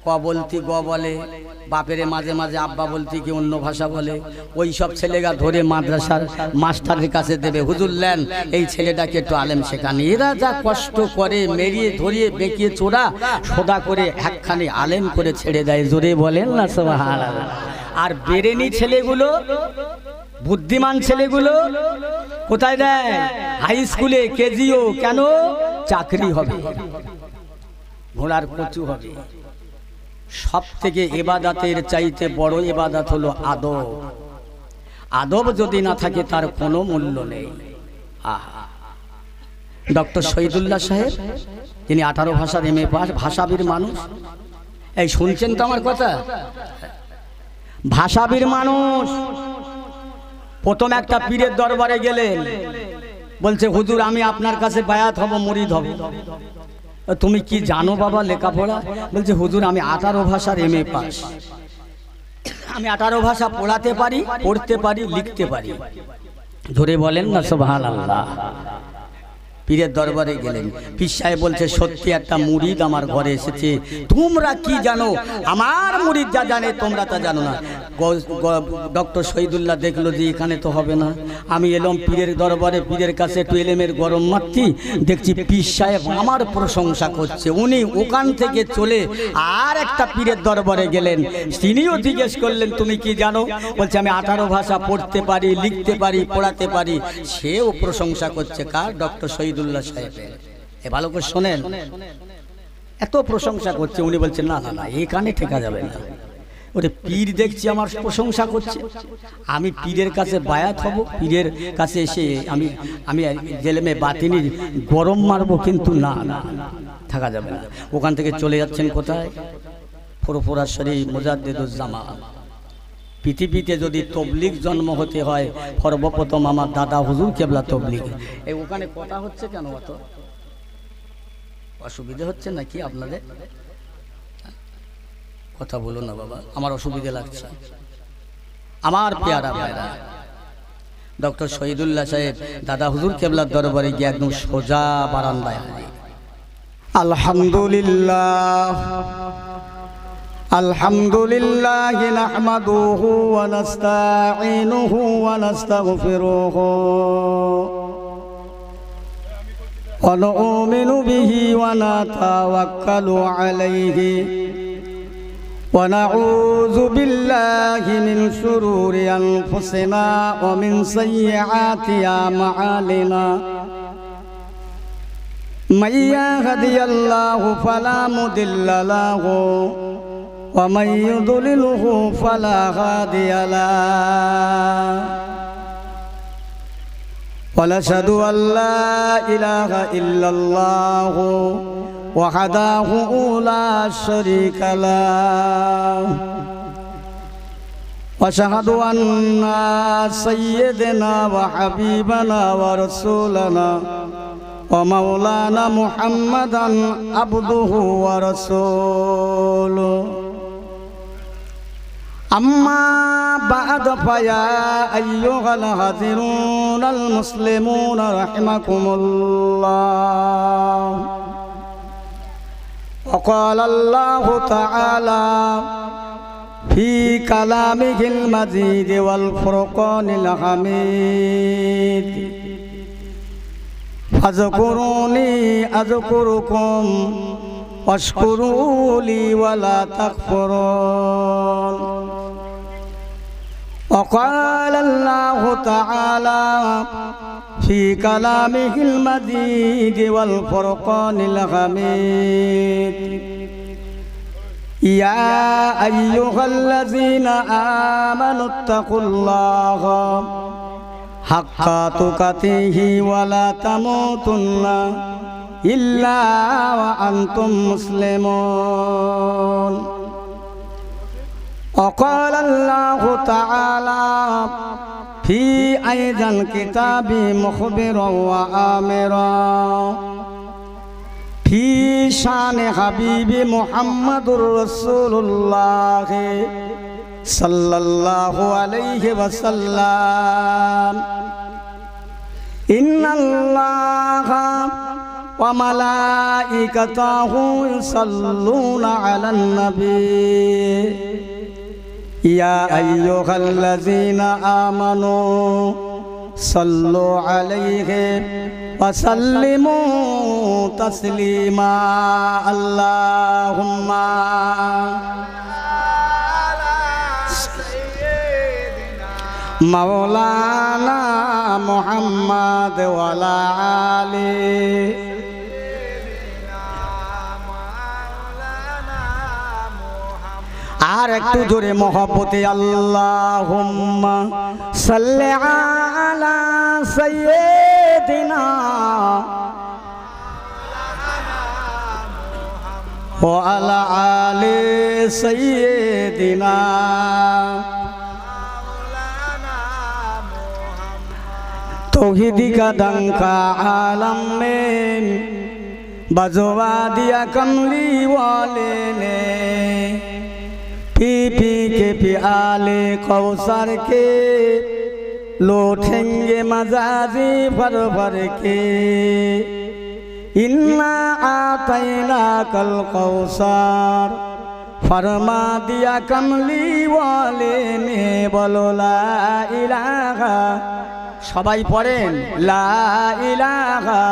ক বলতি গ বলে, বাপেরে মাঝে মাঝে আব্বা বলতি কি অন্য ভাষা বলে, ওই সব ছেলেরা ধরে মাদ্রাসার মাস্টারের কাছে দেবে, হুজুর লেন এই ছেলেটাকে একটু আলেম শেখান। এরা যা কষ্ট করে, মেরিয়ে ধরিয়ে বেঁকিয়ে চোরা সোদা করে একখানি আলেম করে ছেড়ে দেয়, জোরে বলেন না সুবহানাল্লাহ। আর বেরেনি ছেলেগুলো, বুদ্ধিমান ছেলেগুলো কোথায় দেয়? হাই স্কুলে, কেজিও। কেন? চাকরি হবে, ঘোড়ার কচু হবে। সব থেকে ইবাদতের চাইতে বড় ইবাদত হলো আদব। আদব যদি না থাকে তার কোনো মূল্য নেই। ডক্টর শহীদুল্লাহ সাহেব, তিনি 18 ভাষার MA পাস, ভাষাবীর মানুষ। এই শুনছেন তো আমার কথা? ভাষাবীর মানুষ। প্রথম একটা পীরের দরবারে গেলেন, বলছে, হুজুর আমি আপনার কাছে বায়াত হব, মুরিদ হব। তুমি কি জানো বাবা লেখাপড়া? বলছে, হুজুর আমি 18 ভাষার MA পাস, আমি 18 ভাষা পড়াতে পারি, পড়তে পারি, লিখতে পারি। ধরে বলেন না সুবহানাল্লাহ। পীরের দরবারে গেলেন, পীর সাহেব বলছে, সত্যি একটা মুরিদ আমার ঘরে এসেছে, তোমরা কি জানো? আমার মুরিদ যা জানে তোমরা তা জানো না। ডক্টর শহীদুল্লাহ দেখলো যে এখানে তো হবে না, আমি এলাম পীরের দরবারে, পীরের কাছে একটু এলেমের গরম মারছি, দেখছি পীর সাহেব আমার প্রশংসা করছে। উনি ওখান থেকে চলে আর একটা পীরের দরবারে গেলেন, তিনিও জিজ্ঞেস করলেন, তুমি কি জানো? বলছে, আমি 18 ভাষা পড়তে পারি, লিখতে পারি, পড়াতে পারি। সেও প্রশংসা করছে। কার? ডক্টর শহীদুল্লাহ সাহেবের। এ ভালো করে শোনেন, এত প্রশংসা করছে। উনি বলছেন, না না না, এখানে ঠেকা যাবে না। ওরে পীর দেখছি আমার প্রশংসা করছে, আমি পীরের কাছে বায়াত হব, পীরের কাছে এসে আমি আমি জেলেমে বাতিনি গরম মারবো, কিন্তু না না, থাকা যাবে না। ওখান থেকে চলে যাচ্ছেন কোথায়? ফুরফুরা শরীফ মুজাদ্দিদুজ্জামান। পৃথিবীতে যদি তবলিগ জন্ম হতে হয়, সর্বপ্রথম আমার দাদা হুজুর কেবলা তবলিগ। এই ওখানে কথা হচ্ছে কেন? অত অসুবিধা হচ্ছে নাকি আপনাদের? কথা বলো না বাবা, আমার অসুবিধা লাগছে। আমার পেয়ারা ভাইরা, ডক্টর শহীদুল্লাহ সাহেব দাদা হুজুর কেবলার দরবারে গিয়ে একদম সোজা বারান্দায় হাজির। আলহামদুলিল্লাহ আলহামদুলিল্লাহ নাহমাদুহু ওয়া নাস্তাঈনুহু ওয়া নাস্তাগফিরুহু ওয়া নু'মিনু বিহি ওয়া নাতাওয়াক্কালু আলাইহি ওয়া নাউযু বিল্লাহি মিন শুরুরি আনফুসিনা ওয়া মিন সাইয়্যাতি আমালিনা মান ইয়াহদিয়াল্লাহু ফালা মুদিল্লা লাহু ومن يضلله فلا هادي له ونشهد أن لا إله إلا الله وحده لا شريك له وأشهد أن سيدنا وحبيبنا ورسولنا ومولانا محمدا عبده ورسوله أما بعد فيا أيها الحاضرون المسلمون رحمكم الله وقال الله تعالى في كلامه المجيد والفرقان الحميد فاذكروني أذكركم واشكروا لي ولا تكفرون وقال الله تعالى في كلامه المجيد والفرقان الحميد يا أيها الذين آمنوا اتقوا الله حق تقاته ولا تموتن إلا وأنتم مسلمون وقال الله تعالى في أيضا كتاب مخبرا وآمرا في شان حبيب محمد رسول الله صلى الله عليه وسلم إن الله وملائكته يصلون على النبي يا أيها الذين آمنوا صلوا عليه وسلموا تسليما اللهم مولانا محمد وعلى آله আর একটু জোরে মহব্বতে আল্লাহুম্মা সাল্লি আলা সাইয়্যিদিনা ওয়া আলা আলি সাইয়্যিদিনা तौहीदी का डंका आलम में बजवा दिया कमली वाले ने पी पी के प्याले कौसर के लौटेंगे मजाजी भर भर के इन्ना आतैना कल कौसर फरमा दिया कमली वाले ने बोलो ला इलाहा সবাই পড়েন লা ইলাহা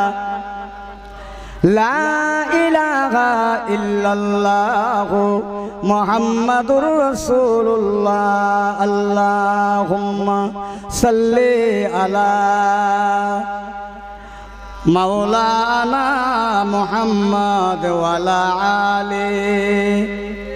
ইল্লাল্লাহু মুহাম্মাদুর রাসূলুল্লাহ আল্লাহুম্মা সাল্লি আলা মাওলানা মুহাম্মাদ ওয়া আলা আলি